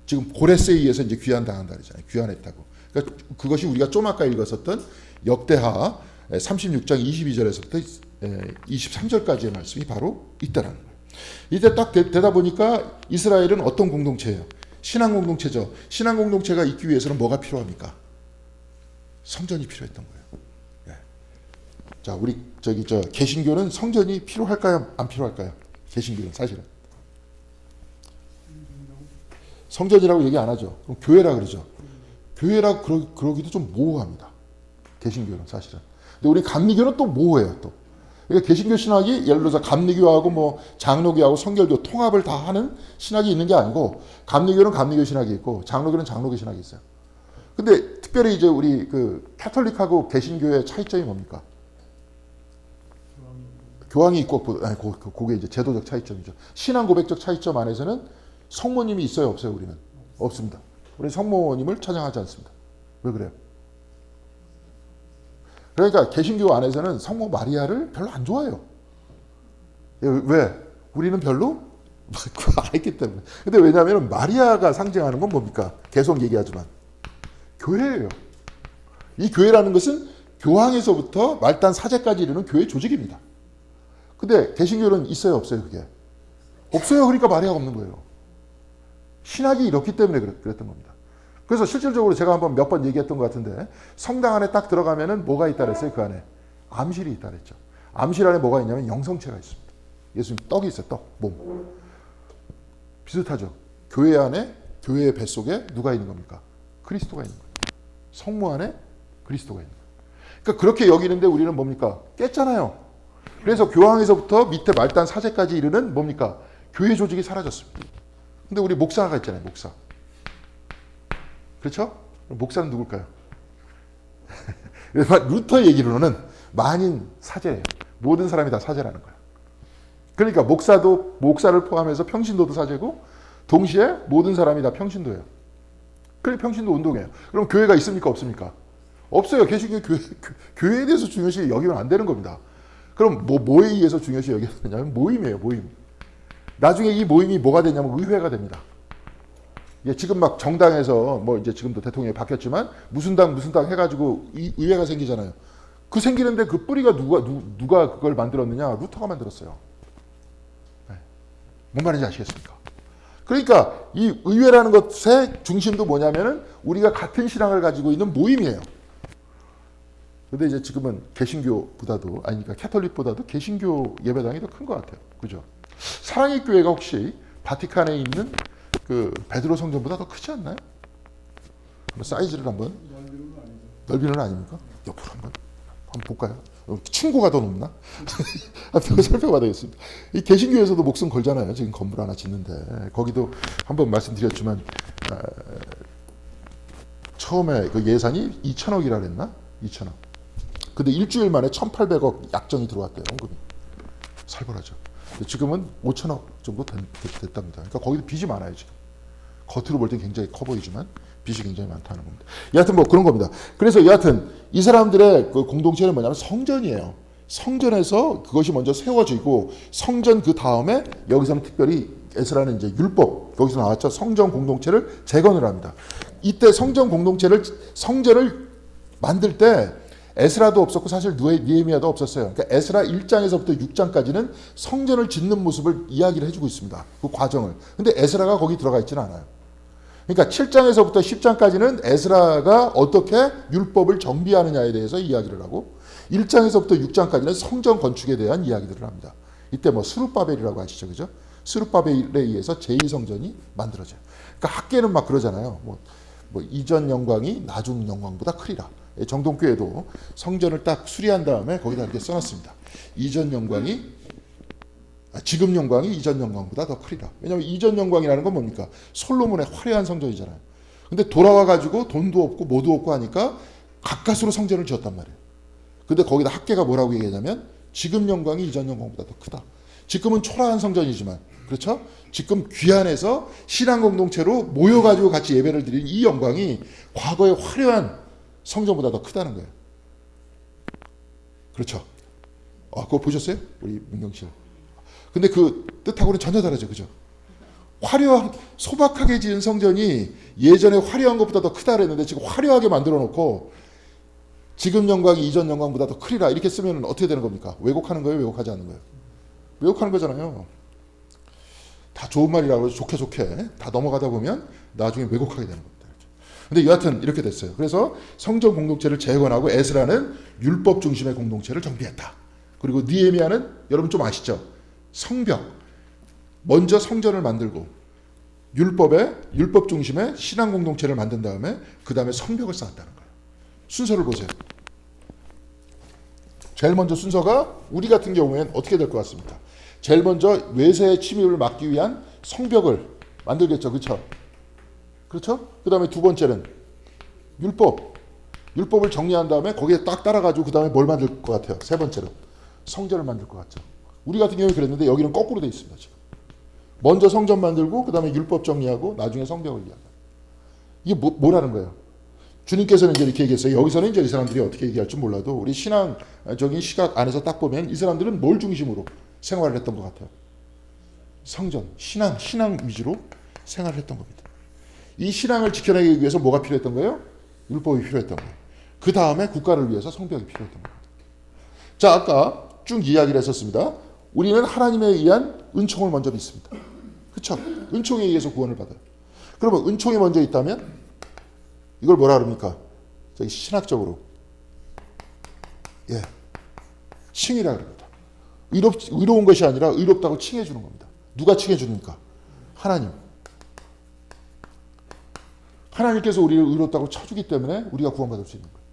지금 고레스에 의해서 이제 귀환당한다 그러잖아요. 귀환했다고. 그러니까 그것이 우리가 좀 아까 읽었었던 역대하 36장 22절에서부터 23절까지의 말씀이 바로 있다라는 거예요. 이때 딱 되다 보니까 이스라엘은 어떤 공동체예요? 신앙 공동체죠. 신앙 공동체가 있기 위해서는 뭐가 필요합니까? 성전이 필요했던 거예요. 자, 우리 개신교는 성전이 필요할까요? 안 필요할까요? 개신교는 사실은 성전이라고 얘기 안 하죠. 그럼 교회라 그러죠. 교회라 그러기도 좀 모호합니다. 개신교는 사실은. 근데 우리 감리교는 또 모호해요. 또. 그러니까 개신교 신학이 예를 들어서 감리교하고 뭐 장로교하고 성결교 통합을 다 하는 신학이 있는 게 아니고 감리교는 감리교 신학이 있고 장로교는 장로교 신학이 있어요. 근데 특별히 이제 우리 그 카톨릭하고 개신교의 차이점이 뭡니까? 교황이 있고 그게 이제 제도적 차이점이죠. 신앙 고백적 차이점 안에서는 성모님이 있어요, 없어요? 우리는 없습니다. 우리 성모님을 찬양하지 않습니다. 왜 그래요? 그러니까 개신교 안에서는 성모 마리아를 별로 안 좋아해요. 왜? 우리는 별로 알기 때문에. 근데 왜냐하면 마리아가 상징하는 건 뭡니까? 계속 얘기하지만 교회예요. 이 교회라는 것은 교황에서부터 말단 사제까지 이르는 교회 조직입니다. 근데 개신교는 있어요, 없어요? 그게 없어요. 그러니까 마리아가 없는 거예요. 신학이 이렇기 때문에 그랬던 겁니다. 그래서 실질적으로 제가 한번 몇 번 얘기했던 것 같은데 성당 안에 딱 들어가면은 뭐가 있다 그랬어요? 그 안에 암실이 있다 그랬죠. 암실 안에 뭐가 있냐면 영성체가 있습니다. 예수님 떡이 있어요. 떡, 몸. 비슷하죠. 교회 안에 교회의 뱃속에 누가 있는 겁니까? 그리스도가 있는 거예요. 성모 안에 그리스도가 있는 거예요. 그러니까 그렇게 여기는데 우리는 뭡니까? 깼잖아요. 그래서 교황에서부터 밑에 말단 사제까지 이르는 뭡니까? 교회 조직이 사라졌습니다. 근데 우리 목사가 있잖아요. 목사. 그렇죠? 목사는 누굴까요? 루터 얘기로는 만인 사제예요. 모든 사람이 다 사제라는 거예요. 그러니까 목사를 포함해서 평신도도 사제고 동시에 모든 사람이 다 평신도예요. 그게 평신도 운동이에요. 그럼 교회가 있습니까? 없습니까? 없어요. 개신교 교회에 대해서 중요시 여기면 안 되는 겁니다. 그럼 뭐에 의해서 중요시 여겨야 되냐면 모임이에요. 모임. 나중에 이 모임이 뭐가 되냐면 의회가 됩니다. 지금 막 정당에서 뭐 이제 지금도 대통령이 바뀌었지만 무슨 당 해가지고 의회가 생기잖아요. 그 생기는데 그 뿌리가 누가 그걸 만들었느냐? 루터가 만들었어요. 네. 뭔 말인지 아시겠습니까? 그러니까 이 의회라는 것의 중심도 뭐냐면은 우리가 같은 신앙을 가지고 있는 모임이에요. 근데 이제 지금은 개신교보다도 그러니까 캐톨릭보다도 개신교 예배당이 더 큰 것 같아요. 그죠? 사랑의 교회가 혹시 바티칸에 있는 그 베드로 성전보다 더 크지 않나요? 한번 사이즈를 한번 넓이는 아닙니까? 옆으로 한번 볼까요? 층고가 더 높나? 한번 살펴봐야 되겠습니다. 이 개신교에서도 목숨 걸잖아요. 지금 건물 하나 짓는데 거기도 한번 말씀드렸지만 처음에 그 예산이 2천억이라 그랬나? 2천억. 근데 일주일 만에 1,800억 약정이 들어왔대요. 원금이. 살벌하죠. 지금은 5천억 정도 됐답니다. 그러니까 거기도 빚이 많아요. 지금. 겉으로 볼 땐 굉장히 커 보이지만 빚이 굉장히 많다는 겁니다. 여하튼 뭐 그런 겁니다. 그래서 여하튼 이 사람들의 그 공동체는 뭐냐면 성전이에요. 성전에서 그것이 먼저 세워지고 성전 그 다음에 여기서는 특별히 에스라는 이제 율법 거기서 나왔죠. 성전 공동체를 재건을 합니다. 이때 성전을 만들 때 에스라도 없었고 사실 느헤미야도 없었어요. 그러니까 에스라 1장에서부터 6장까지는 성전을 짓는 모습을 이야기를 해주고 있습니다. 그 과정을. 근데 에스라가 거기 들어가 있지는 않아요. 그러니까 7장에서부터 10장까지는 에스라가 어떻게 율법을 정비하느냐에 대해서 이야기를 하고 1장에서부터 6장까지는 성전 건축에 대한 이야기들을 합니다. 이때 뭐 스룹바벨이라고 아시죠, 그죠? 스룹바벨에 의해서 제2성전이 만들어져요. 그러니까 학계는 막 그러잖아요. 뭐 이전 영광이 나중 영광보다 크리라. 정동교회도 성전을 딱 수리한 다음에 거기다 이렇게 써놨습니다. 지금 영광이 이전 영광보다 더 크리라. 왜냐하면 이전 영광이라는 건 뭡니까? 솔로몬의 화려한 성전이잖아요. 근데 돌아와가지고 돈도 없고 뭐도 없고 하니까 가까스로 성전을 지었단 말이에요. 근데 거기다 학계가 뭐라고 얘기하냐면 지금 영광이 이전 영광보다 더 크다. 지금은 초라한 성전이지만 그렇죠? 지금 귀환해서 신앙 공동체로 모여가지고 같이 예배를 드리는 이 영광이 과거의 화려한 성전보다 더 크다는 거예요. 그렇죠? 그거 보셨어요? 우리 문경실. 근데 그 뜻하고는 전혀 다르죠. 그죠? 화려한, 소박하게 지은 성전이 예전에 화려한 것보다 더 크다 그랬는데 지금 화려하게 만들어 놓고 지금 영광이 이전 영광보다 더 크리라 이렇게 쓰면 어떻게 되는 겁니까? 왜곡하는 거예요? 왜곡하지 않는 거예요? 왜곡하는 거잖아요. 다 좋은 말이라고 해서 좋게 다 넘어가다 보면 나중에 왜곡하게 되는 겁니다. 근데 여하튼 이렇게 됐어요. 그래서 성전 공동체를 재건하고 에스라는 율법 중심의 공동체를 정비했다. 그리고 느헤미야는 여러분 좀 아시죠? 성벽. 먼저 성전을 만들고 율법 중심의 신앙 공동체를 만든 다음에 그 다음에 성벽을 쌓았다는 거예요. 순서를 보세요. 제일 먼저 순서가 우리 같은 경우에는 어떻게 될 것 같습니까? 제일 먼저 외세의 침입을 막기 위한 성벽을 만들겠죠. 그렇죠? 그렇죠? 그 다음에 두 번째는 율법을 정리한 다음에 거기에 딱 따라가지고 그 다음에 뭘 만들 것 같아요? 세 번째로 성전을 만들 것 같죠. 우리 같은 경우에 그랬는데 여기는 거꾸로 돼 있습니다. 지금. 먼저 성전 만들고 그 다음에 율법 정리하고 나중에 성벽을 이야기하고. 이게 뭐라는 거예요? 주님께서는 이제 이렇게 얘기했어요. 여기서는 이제 이 사람들이 어떻게 얘기할지 몰라도 우리 신앙적인 시각 안에서 딱 보면 이 사람들은 뭘 중심으로 생활을 했던 것 같아요? 성전, 신앙 위주로 생활을 했던 겁니다. 이 신앙을 지켜내기 위해서 뭐가 필요했던 거예요? 율법이 필요했던 거예요. 그 다음에 국가를 위해서 성벽이 필요했던 겁니다. 자, 아까 쭉 이야기를 했었습니다. 우리는 하나님에 의한 은총을 먼저 믿습니다. 그렇죠? 은총에 의해서 구원을 받아요. 그러면 은총이 먼저 있다면 이걸 뭐라 그럽니까? 저기 신학적으로 칭이라 그럽니다. 의로운 것이 아니라 의롭다고 칭해 주는 겁니다. 누가 칭해 줍니까? 하나님. 하나님께서 우리를 의롭다고 쳐주기 때문에 우리가 구원받을 수 있는 거예요.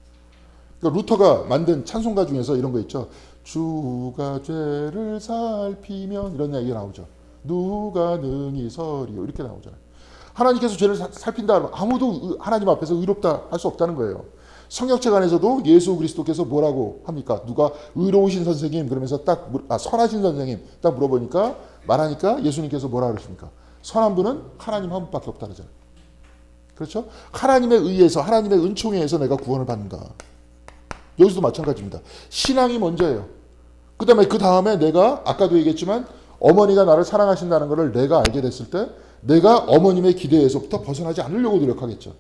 그러니까 루터가 만든 찬송가 중에서 이런 거 있죠. 주가 죄를 살피면 이런 이야기가 나오죠. 누가 능히 서리요 이렇게 나오잖아요. 하나님께서 죄를 살핀다 하면 아무도 하나님 앞에서 의롭다 할 수 없다는 거예요. 성경책 안에서도 예수 그리스도께서 뭐라고 합니까? 누가 의로우신 선생님 그러면서 선하신 선생님 딱 물어보니까 말하니까 예수님께서 뭐라 그러십니까? 선한 분은 하나님 한 분밖에 없다 그러잖아요. 그렇죠? 하나님에 의해서 하나님의 은총에 의해서 내가 구원을 받는다. 여기서도 마찬가지입니다. 신앙이 먼저예요. 그 다음에 내가 아까도 얘기했지만 어머니가 나를 사랑하신다는 것을 내가 알게 됐을 때 내가 어머님의 기대에서부터 벗어나지 않으려고 노력하겠죠.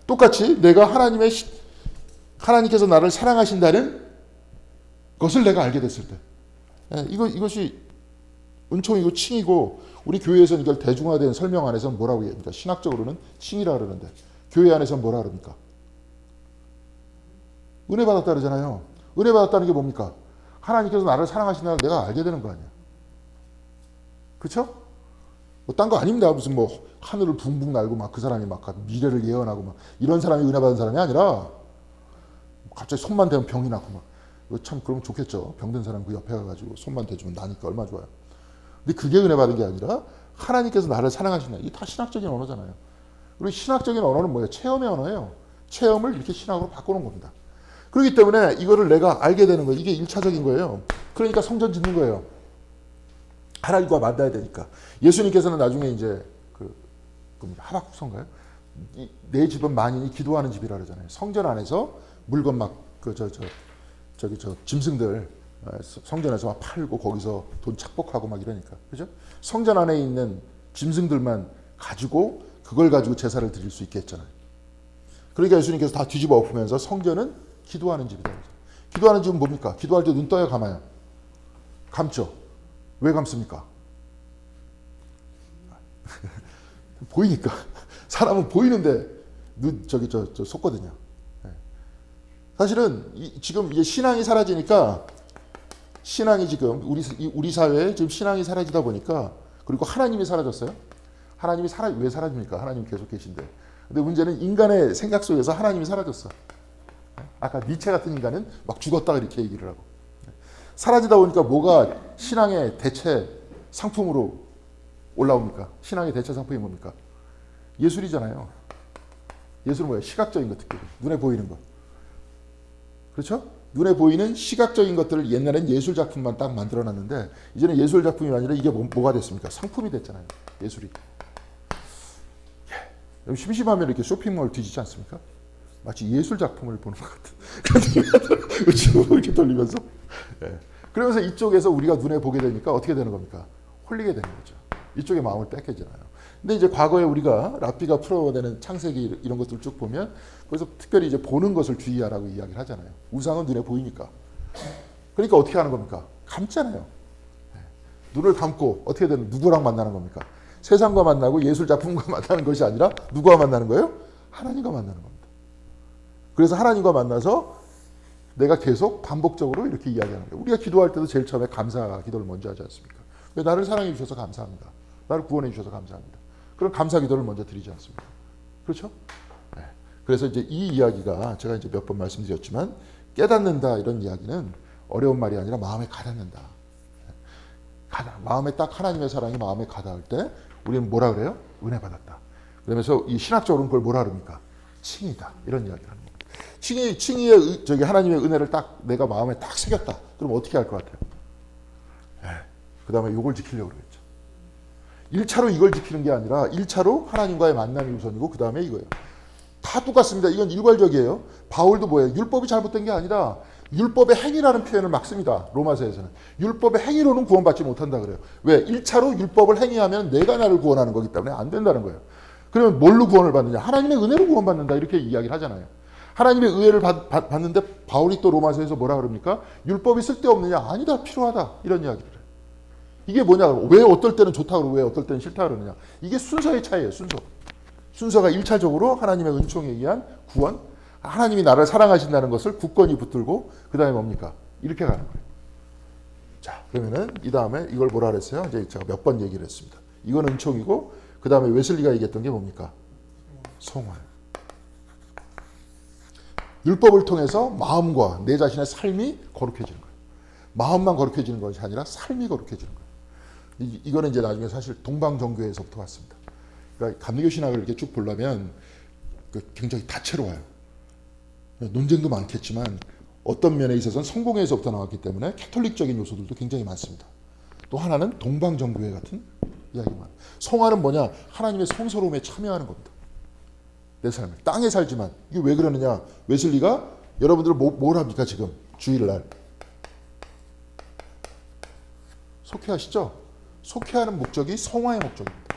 똑같이 내가 하나님께서 나를 사랑하신다는 것을 내가 알게 됐을 때 이것이 은총이고 칭이고 우리 교회에서는 이걸 대중화된 설명 안에서는 뭐라고 얘기합니까? 신학적으로는 칭이라 그러는데 교회 안에서는 뭐라 그럽니까? 은혜 받았다 그러잖아요. 은혜 받았다는 게 뭡니까? 하나님께서 나를 사랑하신다는 걸 내가 알게 되는 거 아니야. 그렇죠? 뭐 딴 거 아닙니다. 무슨 뭐 하늘을 붕붕 날고 막 그 사람이 막 미래를 예언하고 막 이런 사람이 은혜 받은 사람이 아니라 갑자기 손만 대면 병이 나고 막 이거 참 그러면 좋겠죠. 병든 사람 그 옆에 가가지고 손만 대주면 나니까 얼마나 좋아요. 근데 그게 은혜 받은 게 아니라 하나님께서 나를 사랑하신다. 이게 다 신학적인 언어잖아요. 그리고 신학적인 언어는 뭐예요? 체험의 언어예요. 체험을 이렇게 신학으로 바꿔놓은 겁니다. 그렇기 때문에 이거를 내가 알게 되는 거예요. 이게 1차적인 거예요. 그러니까 성전 짓는 거예요. 하나님과 만나야 되니까. 예수님께서는 나중에 이제 하박국서인가요? 내 집은 만인이 기도하는 집이라 그러잖아요. 성전 안에서 물건 막 저 짐승들 성전에서 막 팔고 거기서 돈 착복하고 막 이러니까, 그죠? 성전 안에 있는 짐승들만 가지고 그걸 가지고 제사를 드릴 수 있게 했잖아요. 그러니까 예수님께서 다 뒤집어 엎으면서 성전은 기도하는 집이다. 기도하는 집은 뭡니까? 기도할 때 눈 떠요, 감아요? 감죠. 왜 감습니까? 보이니까. 사람은 보이는데 눈 저 속거든요. 사실은 지금 이제 신앙이 사라지니까, 신앙이 지금 우리 사회에 지금 신앙이 사라지다 보니까, 그리고 하나님이 사라졌어요. 하나님이 왜 사라집니까? 하나님 계속 계신데. 근데 문제는 인간의 생각 속에서 하나님이 사라졌어. 아까 니체 같은 인간은 막 죽었다 이렇게 얘기를 하고. 사라지다 보니까 뭐가 신앙의 대체 상품으로 올라옵니까? 신앙의 대체 상품이 뭡니까? 예술이잖아요. 예술은 뭐예요? 시각적인 것, 특별히 눈에 보이는 것. 그렇죠? 눈에 보이는 시각적인 것들을 옛날엔 예술 작품만 딱 만들어놨는데, 이제는 예술 작품이 아니라 이게 뭐가 됐습니까? 상품이 됐잖아요. 예술이. 심심하면 이렇게 쇼핑몰 뒤지지 않습니까? 마치 예술 작품을 보는 것 같은. 그렇죠? 이렇게 돌리면서. 그러면서 이쪽에서 우리가 눈에 보게 되니까 어떻게 되는 겁니까? 홀리게 되는 거죠. 이쪽에 마음을 뺏겨지나요. 근데 이제 과거에 우리가 랍비가 풀어내는 창세기 이런 것들 쭉 보면, 그래서 특별히 이제 보는 것을 주의하라고 이야기를 하잖아요. 우상은 눈에 보이니까. 그러니까 어떻게 하는 겁니까? 감잖아요. 눈을 감고 어떻게 되는, 누구랑 만나는 겁니까? 세상과 만나고 예술 작품과 만나는 것이 아니라 누구와 만나는 거예요? 하나님과 만나는 겁니다. 그래서 하나님과 만나서 내가 계속 반복적으로 이렇게 이야기하는 거예요. 우리가 기도할 때도 제일 처음에 감사 기도를 먼저 하지 않습니까? 왜? 나를 사랑해 주셔서 감사합니다. 나를 구원해 주셔서 감사합니다. 그럼 감사 기도를 먼저 드리지 않습니까? 그렇죠? 네. 그래서 이제 이 이야기가 제가 이제 몇 번 말씀드렸지만, 깨닫는다 이런 이야기는 어려운 말이 아니라 마음에 가닿는다. 마음에 딱 하나님의 사랑이 마음에 가닿을 때 우리는 뭐라 그래요? 은혜 받았다. 그러면서 이 신학적으로는 그걸 뭐라 그럽니까? 칭이다. 이런 이야기를 하는 겁니다. 칭의의 하나님의 은혜를 딱 내가 마음에 딱 새겼다. 그럼 어떻게 할 것 같아요? 그 다음에 이걸 지키려고 그러겠죠. 1차로 이걸 지키는 게 아니라 1차로 하나님과의 만남이 우선이고 그 다음에 이거예요. 다 똑같습니다. 이건 일괄적이에요. 바울도 뭐예요? 율법이 잘못된 게 아니라 율법의 행위라는 표현을 막 씁니다. 로마서에서는. 율법의 행위로는 구원받지 못한다 그래요. 왜? 1차로 율법을 행위하면 내가 나를 구원하는 거기 때문에 안 된다는 거예요. 그러면 뭘로 구원을 받느냐? 하나님의 은혜로 구원받는다 이렇게 이야기를 하잖아요. 하나님의 은혜를 받는데 바울이 또 로마서에서 뭐라 그럽니까? 율법이 쓸데없느냐? 아니다. 필요하다. 이런 이야기를 해요. 이게 뭐냐? 왜 어떨 때는 좋다 그러고 왜 어떨 때는 싫다 그러느냐? 이게 순서의 차이예요. 순서가 1차적으로 하나님의 은총에 의한 구원, 하나님이 나를 사랑하신다는 것을 굳건히 붙들고 그 다음에 뭡니까? 이렇게 가는 거예요. 자, 그러면은 이 다음에 이걸 뭐라 그랬어요? 이제 제가 몇 번 얘기를 했습니다. 이건 은총이고 그 다음에 웨슬리가 얘기했던 게 뭡니까? 성화. 율법을 통해서 마음과 내 자신의 삶이 거룩해지는 거예요. 마음만 거룩해지는 것이 아니라 삶이 거룩해지는 거예요. 이거는 이제 나중에 사실 동방정교에서부터 왔습니다. 그러니까 감리교 신학을 이렇게 쭉 보려면 굉장히 다채로워요. 논쟁도 많겠지만 어떤 면에 있어서는 성공에서부터 나왔기 때문에 캐톨릭적인 요소들도 굉장히 많습니다. 또 하나는 동방정교회 같은 이야기만. 성화는 뭐냐? 하나님의 성스러움에 참여하는 겁니다. 내 삶을. 땅에 살지만. 이게 왜 그러느냐? 웨슬리가 여러분들 뭘 합니까 지금? 주일날. 속회하시죠? 속회하는 목적이 성화의 목적입니다.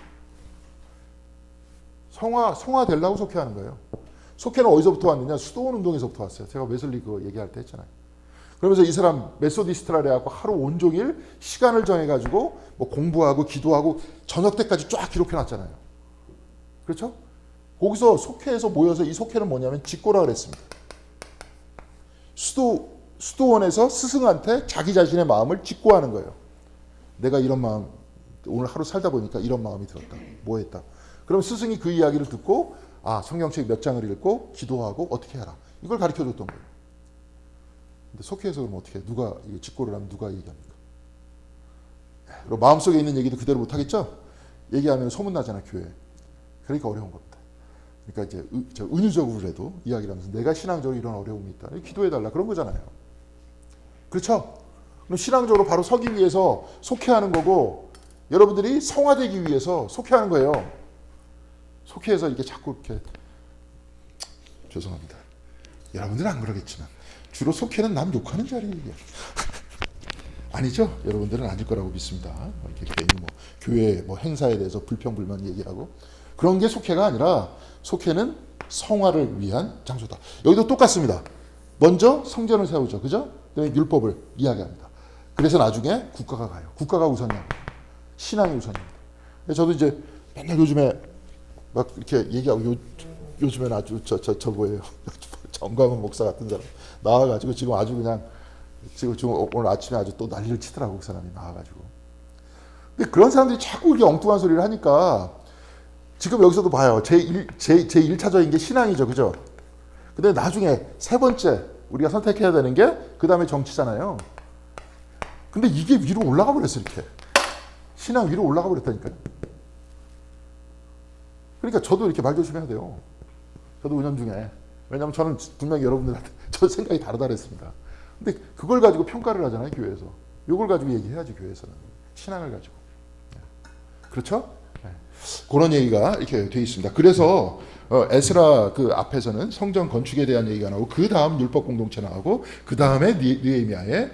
성화 되려고 속회하는 거예요. 속회는 어디서부터 왔느냐? 수도원 운동에서부터 왔어요. 제가 웨슬리 그거 얘기할 때 했잖아요. 그러면서 이 사람 메소디스트라 해갖고 하루 온종일 시간을 정해가지고 뭐 공부하고 기도하고 저녁 때까지 쫙 기록해놨잖아요. 그렇죠? 거기서 속회에서 모여서 이 속회는 뭐냐면 직고라 그랬습니다. 수도원에서 스승한테 자기 자신의 마음을 직고하는 거예요. 내가 이런 마음, 오늘 하루 살다 보니까 이런 마음이 들었다. 뭐 했다. 그럼 스승이 그 이야기를 듣고 성경책 몇 장을 읽고 기도하고 어떻게 해라. 이걸 가르쳐 줬던 거예요. 근데 속회에서 그럼 어떻게 해? 누가 직고를 하면 누가 얘기합니까? 그리고 마음속에 있는 얘기도 그대로 못 하겠죠? 얘기하면 소문나잖아, 교회. 그러니까 어려운 겁니다. 그러니까 이제 은유적으로라도 이야기를 하면서 내가 신앙적으로 이런 어려움이 있다. 기도해달라. 그런 거잖아요. 그렇죠? 그럼 신앙적으로 바로 서기 위해서 속회하는 거고 여러분들이 성화되기 위해서 속회하는 거예요. 속회에서 이렇게 자꾸 이렇게 죄송합니다. 여러분들은 안 그러겠지만 주로 속회는 남 욕하는 자리예요. 아니죠? 여러분들은 아닐 거라고 믿습니다. 이렇게 괜히 뭐 교회 뭐 행사에 대해서 불평불만 얘기하고 그런 게 속회가 아니라 속회는 성화를 위한 장소다. 여기도 똑같습니다. 먼저 성전을 세우죠, 그죠? 그다음에 율법을 이야기합니다. 그래서 나중에 국가가 가요. 국가가 우선이야. 신앙이 우선입니다. 저도 이제 맨날 요즘에 막 이렇게 얘기하고 요즘엔 아주 저거예요. 정광훈 목사 같은 사람 나와가지고 지금 아주 그냥 지금 오늘 아침에 아주 또 난리를 치더라고 그 사람이 나와가지고. 근데 그런 사람들이 자꾸 이렇게 엉뚱한 소리를 하니까 지금 여기서도 봐요. 제1차적인 게 신앙이죠, 그죠? 근데 나중에 세 번째 우리가 선택해야 되는 게 그 다음에 정치잖아요. 근데 이게 위로 올라가 버렸어 이렇게. 신앙 위로 올라가 버렸다니까요. 그러니까 저도 이렇게 말 조심해야 돼요. 저도 운영 중에. 왜냐하면 저는 분명히 여러분들한테 저 생각이 다르다 그랬습니다. 근데 그걸 가지고 평가를 하잖아요, 교회에서. 이걸 가지고 얘기해야지, 교회에서는. 신앙을 가지고. 그렇죠? 네. 그런 얘기가 이렇게 되어 있습니다. 그래서 에스라 그 앞에서는 성전 건축에 대한 얘기가 나오고 그 다음 율법 공동체 나오고 그 다음에 느헤미야의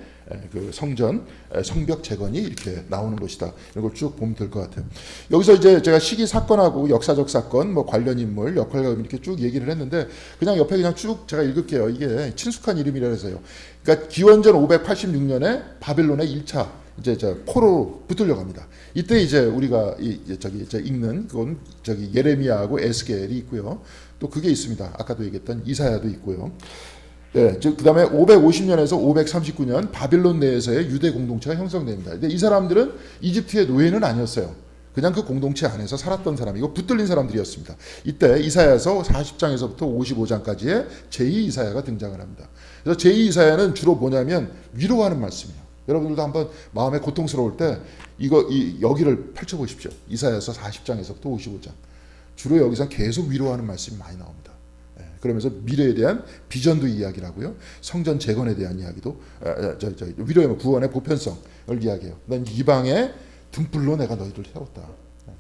그 성전 성벽 재건이 이렇게 나오는 것이다. 이런 걸 쭉 보면 될 것 같아요. 여기서 이제 제가 시기 사건하고 역사적 사건, 뭐 관련 인물, 역할감 이렇게 쭉 얘기를 했는데 그냥 옆에 그냥 쭉 제가 읽을게요. 이게 친숙한 이름이라 해서요. 그러니까 기원전 586년에 바벨론의 1차 이제 포로 붙들려 갑니다. 이때 이제 우리가 읽는 그건 예레미야하고 에스겔이 있고요. 또 그게 있습니다. 아까도 얘기했던 이사야도 있고요. 네, 그 다음에 550년에서 539년 바빌론 내에서의 유대 공동체가 형성됩니다. 근데 이 사람들은 이집트의 노예는 아니었어요. 그냥 그 공동체 안에서 살았던 사람이고 붙들린 사람들이었습니다. 이때 이사야서 40장에서부터 55장까지의 제2 이사야가 등장을 합니다. 그래서 제2 이사야는 주로 뭐냐면 위로하는 말씀이에요. 여러분들도 한번 마음에 고통스러울 때 여기를 펼쳐보십시오. 이사야서 40장에서부터 55장. 주로 여기서 계속 위로하는 말씀이 많이 나옵니다. 그러면서 미래에 대한 비전도 이야기를 성전 재건에 대한 이야기도 위로의 구원의 보편성을 이야기해요. 난 이방의 등불로 내가 너희를 세웠다.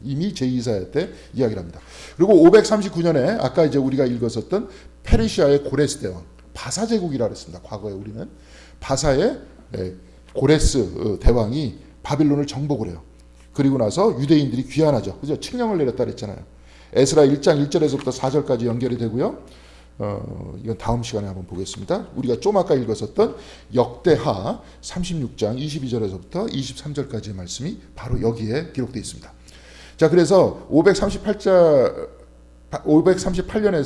이미 제2사야 때 이야기를 합니다. 그리고 539년에 아까 이제 우리가 읽었었던 페르시아의 고레스 대왕 바사 제국이라 그랬습니다. 과거에 우리는 바사의 고레스 대왕이 바빌론을 정복을 해요. 그리고 나서 유대인들이 귀환하죠. 그죠? 칙령을 내렸다 그랬잖아요. 에스라 1장 1절에서부터 4절까지 연결이 되고요. 이건 다음 시간에 한번 보겠습니다. 우리가 좀 아까 읽었었던 역대하 36장 22절에서부터 23절까지의 말씀이 바로 여기에 기록되어 있습니다. 자, 그래서 538년에서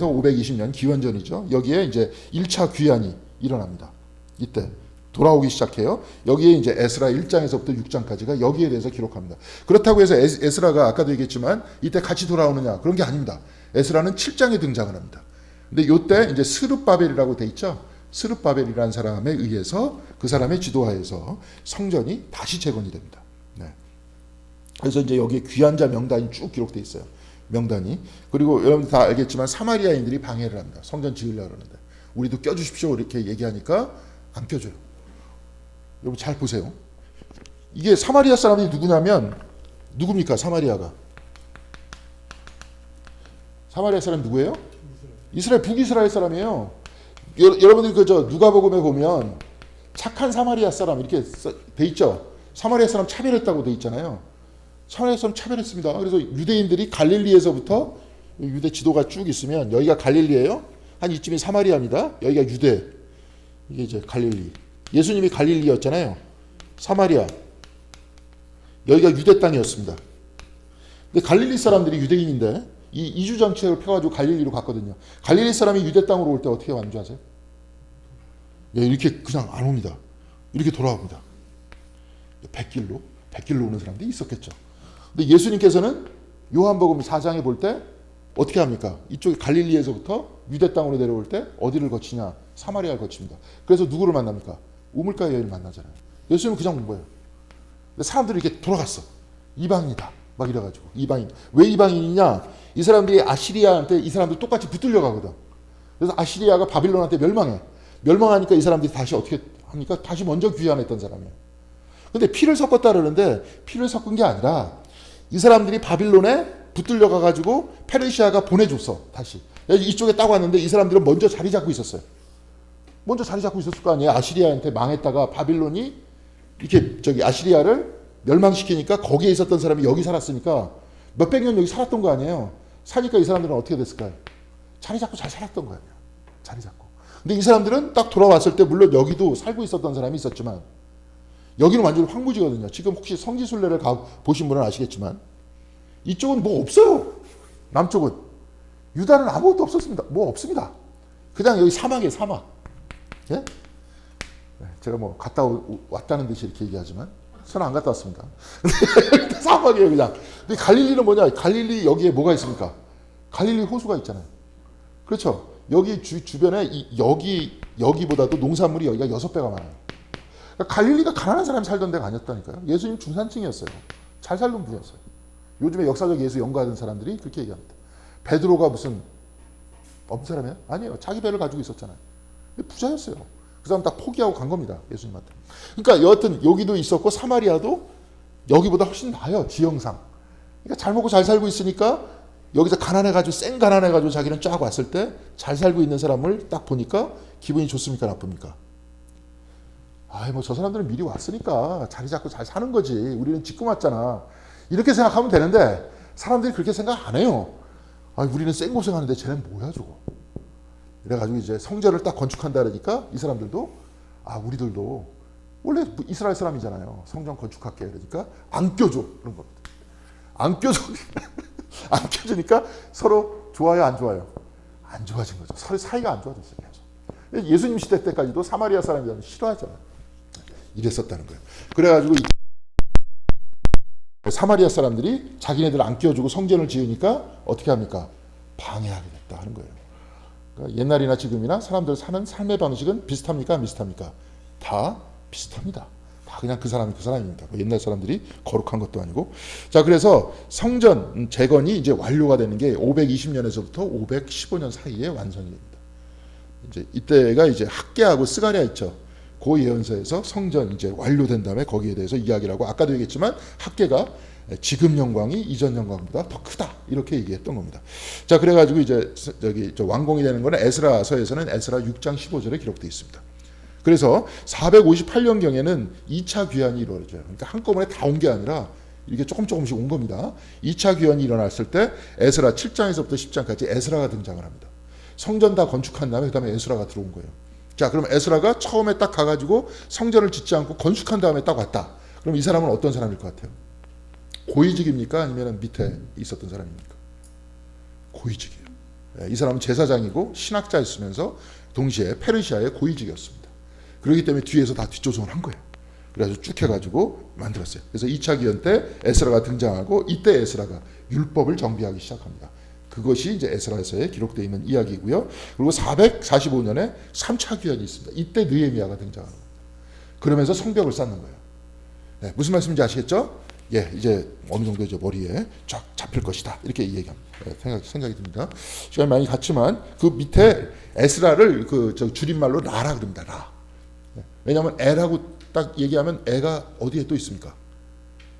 520년 기원전이죠. 여기에 이제 1차 귀환이 일어납니다. 이때 돌아오기 시작해요. 여기에 이제 에스라 1장에서부터 6장까지가 여기에 대해서 기록합니다. 그렇다고 해서 에스라가 아까도 얘기했지만 이때 같이 돌아오느냐 그런 게 아닙니다. 에스라는 7장에 등장을 합니다. 근데 이때 이제 스룹바벨이라고 돼 있죠. 스룹바벨이라는 사람에 의해서 그 사람의 지도하에서 성전이 다시 재건이 됩니다. 네. 그래서 이제 여기에 귀환자 명단이 쭉 기록돼 있어요. 명단이. 그리고 여러분들 다 알겠지만 사마리아인들이 방해를 합니다. 성전 지으려고 그러는데 우리도 껴주십시오 이렇게 얘기하니까 안 껴줘요. 여러분 잘 보세요. 이게 사마리아 사람이 누굽니까? 사마리아가. 사마리아 사람 누구예요? 이스라엘, 북이스라엘 사람이에요. 여러분들 누가복음에 보면 착한 사마리아 사람 이렇게 돼 있죠. 사마리아 사람 차별했다고 돼 있잖아요. 사마리아 사람 차별했습니다. 그래서 유대인들이 갈릴리에서부터 유대 지도가 쭉 있으면 여기가 갈릴리예요. 한 이쯤이 사마리아입니다. 여기가 유대. 이게 이제 갈릴리. 예수님이 갈릴리였잖아요. 사마리아. 여기가 유대 땅이었습니다. 근데 갈릴리 사람들이 유대인인데 이 이주 정책을 펴가지고 갈릴리로 갔거든요. 갈릴리 사람이 유대 땅으로 올 때 어떻게 왔는 줄 아세요? 이렇게 그냥 안 옵니다. 이렇게 돌아옵니다. 100길로 오는 사람들이 있었겠죠. 근데 예수님께서는 요한복음 4장에 볼 때 어떻게 합니까? 이쪽에 갈릴리에서부터 유대 땅으로 내려올 때 어디를 거치냐? 사마리아를 거칩니다. 그래서 누구를 만납니까? 우물가 여인을 만나잖아요. 예수님은 그냥 온 거예요. 근데 사람들이 이렇게 돌아갔어. 이방인이다. 막 이래가지고 이방인. 왜 이방인이냐? 이 사람들이 아시리아한테 이 사람들 똑같이 붙들려 가거든. 그래서 아시리아가 바빌론한테 멸망해. 멸망하니까 이 사람들이 다시 어떻게 합니까? 다시 먼저 귀환했던 사람이에요. 근데 피를 섞었다 그러는데 피를 섞은 게 아니라 이 사람들이 바빌론에 붙들려 가가지고 페르시아가 보내줬어. 다시 이쪽에 딱 왔는데 이 사람들은 먼저 자리 잡고 있었어요. 먼저 자리 잡고 있었을 거 아니에요. 아시리아한테 망했다가 바빌론이 이렇게 아시리아를 멸망시키니까 거기에 있었던 사람이 여기 살았으니까 몇백 년 여기 살았던 거 아니에요. 사니까 이 사람들은 어떻게 됐을까요? 자리 잡고 잘 살았던 거 아니에요. 자리 잡고. 근데 이 사람들은 딱 돌아왔을 때 물론 여기도 살고 있었던 사람이 있었지만 여기는 완전히 황무지거든요. 지금 혹시 성지순례를 보신 분은 아시겠지만 이쪽은 뭐 없어요. 남쪽은. 유다는 아무것도 없었습니다. 뭐 없습니다. 그냥 여기 사막이에요. 사막. 예? 제가 뭐 갔다 왔다는 듯이 이렇게 얘기하지만 저는 안 갔다 왔습니다. 사막이에요 그냥. 근데 갈릴리는 뭐냐? 갈릴리 여기에 뭐가 있습니까? 갈릴리 호수가 있잖아요. 그렇죠? 여기 주변에 여기보다도 농산물이 여기가 6배가 많아요. 그러니까 갈릴리가 가난한 사람이 살던 데가 아니었다니까요. 예수님 중산층이었어요. 잘 살던 분이었어요. 요즘에 역사적 예수 연구하는 사람들이 그렇게 얘기합니다. 베드로가 무슨 없는 사람이야? 아니에요. 자기 배를 가지고 있었잖아요. 부자였어요. 그 사람 다 포기하고 간 겁니다. 예수님한테. 그러니까 여하튼 여기도 있었고 사마리아도 여기보다 훨씬 나아요. 지형상. 그러니까 잘 먹고 잘 살고 있으니까 여기서 가난해가지고 쌩 가난해가지고 자기는 쫙 왔을 때 잘 살고 있는 사람을 딱 보니까 기분이 좋습니까? 나쁩니까? 아이 뭐 저 사람들은 미리 왔으니까 자리 잡고 잘 사는 거지. 우리는 지금 왔잖아. 이렇게 생각하면 되는데 사람들이 그렇게 생각 안 해요. 아 우리는 쌩고생하는데 쟤는 뭐야 저거. 그래가지고 이제 성전을 딱 건축한다 그러니까 이 사람들도 아 우리들도 원래 이스라엘 사람이잖아요. 성전 건축할게 그러니까 안 껴줘 그런 겁니다. 안 껴줘. 안 껴주니까 서로 좋아요 안 좋아요? 안 좋아진 거죠. 서로 사이가 안 좋아졌어요. 계속. 예수님 시대 때까지도 사마리아 사람들은 싫어하잖아요. 이랬었다는 거예요. 그래가지고 사마리아 사람들이 자기네들 안 끼워주고 성전을 지으니까 어떻게 합니까? 방해하게 됐다 하는 거예요. 그러니까 옛날이나 지금이나 사람들 사는 삶의 방식은 비슷합니까? 안 비슷합니까? 다 비슷합니다. 다 그냥 그 사람이 그 사람입니다. 옛날 사람들이 거룩한 것도 아니고. 자, 그래서 성전 재건이 이제 완료가 되는 게 520년에서부터 515년 사이에 완성이 됩니다. 이제 이때가 이제 학개하고 스가랴 있죠. 그 예언서에서 성전 이제 완료된 다음에 거기에 대해서 이야기를 하고 아까도 얘기했지만 학개가 지금 영광이 이전 영광보다 더 크다 이렇게 얘기했던 겁니다. 자 그래가지고 이제 완공이 되는 거는 에스라서에서는 에스라 6장 15절에 기록되어 있습니다. 그래서 458년경에는 2차 귀환이 이루어져요. 그러니까 한꺼번에 다 온 게 아니라 이게 조금씩 온 겁니다. 2차 귀환이 일어났을 때 에스라 7장에서부터 10장까지 에스라가 등장을 합니다. 성전 다 건축한 다음에 그 다음에 에스라가 들어온 거예요. 자 그럼 에스라가 처음에 딱 가가지고 성전을 짓지 않고 건축한 다음에 딱 왔다. 그럼 이 사람은 어떤 사람일 것 같아요? 고위직입니까? 아니면 밑에 있었던 사람입니까? 고위직이에요. 이 사람은 제사장이고 신학자였으면서 동시에 페르시아의 고위직이었습니다. 그렇기 때문에 뒤에서 다 뒷조성을 한 거예요. 그래서 쭉 해가지고 만들었어요. 그래서 2차 기원 때 에스라가 등장하고 이때 에스라가 율법을 정비하기 시작합니다. 그것이 이제 에스라서에 기록되어 있는 이야기고요. 그리고 445년에 3차 기원이 있습니다. 이때 느헤미야가 등장하는 겁니다. 그러면서 성벽을 쌓는 거예요. 네, 무슨 말씀인지 아시겠죠? 예, 이제 어느 정도 이제 머리에 쫙 잡힐 것이다. 이렇게 얘기합니다. 네, 생각이 듭니다. 시간이 많이 갔지만 그 밑에 에스라를 줄임말로 라라 그럽니다. 라. 네, 왜냐하면 에라고 딱 얘기하면 에가 어디에 또 있습니까?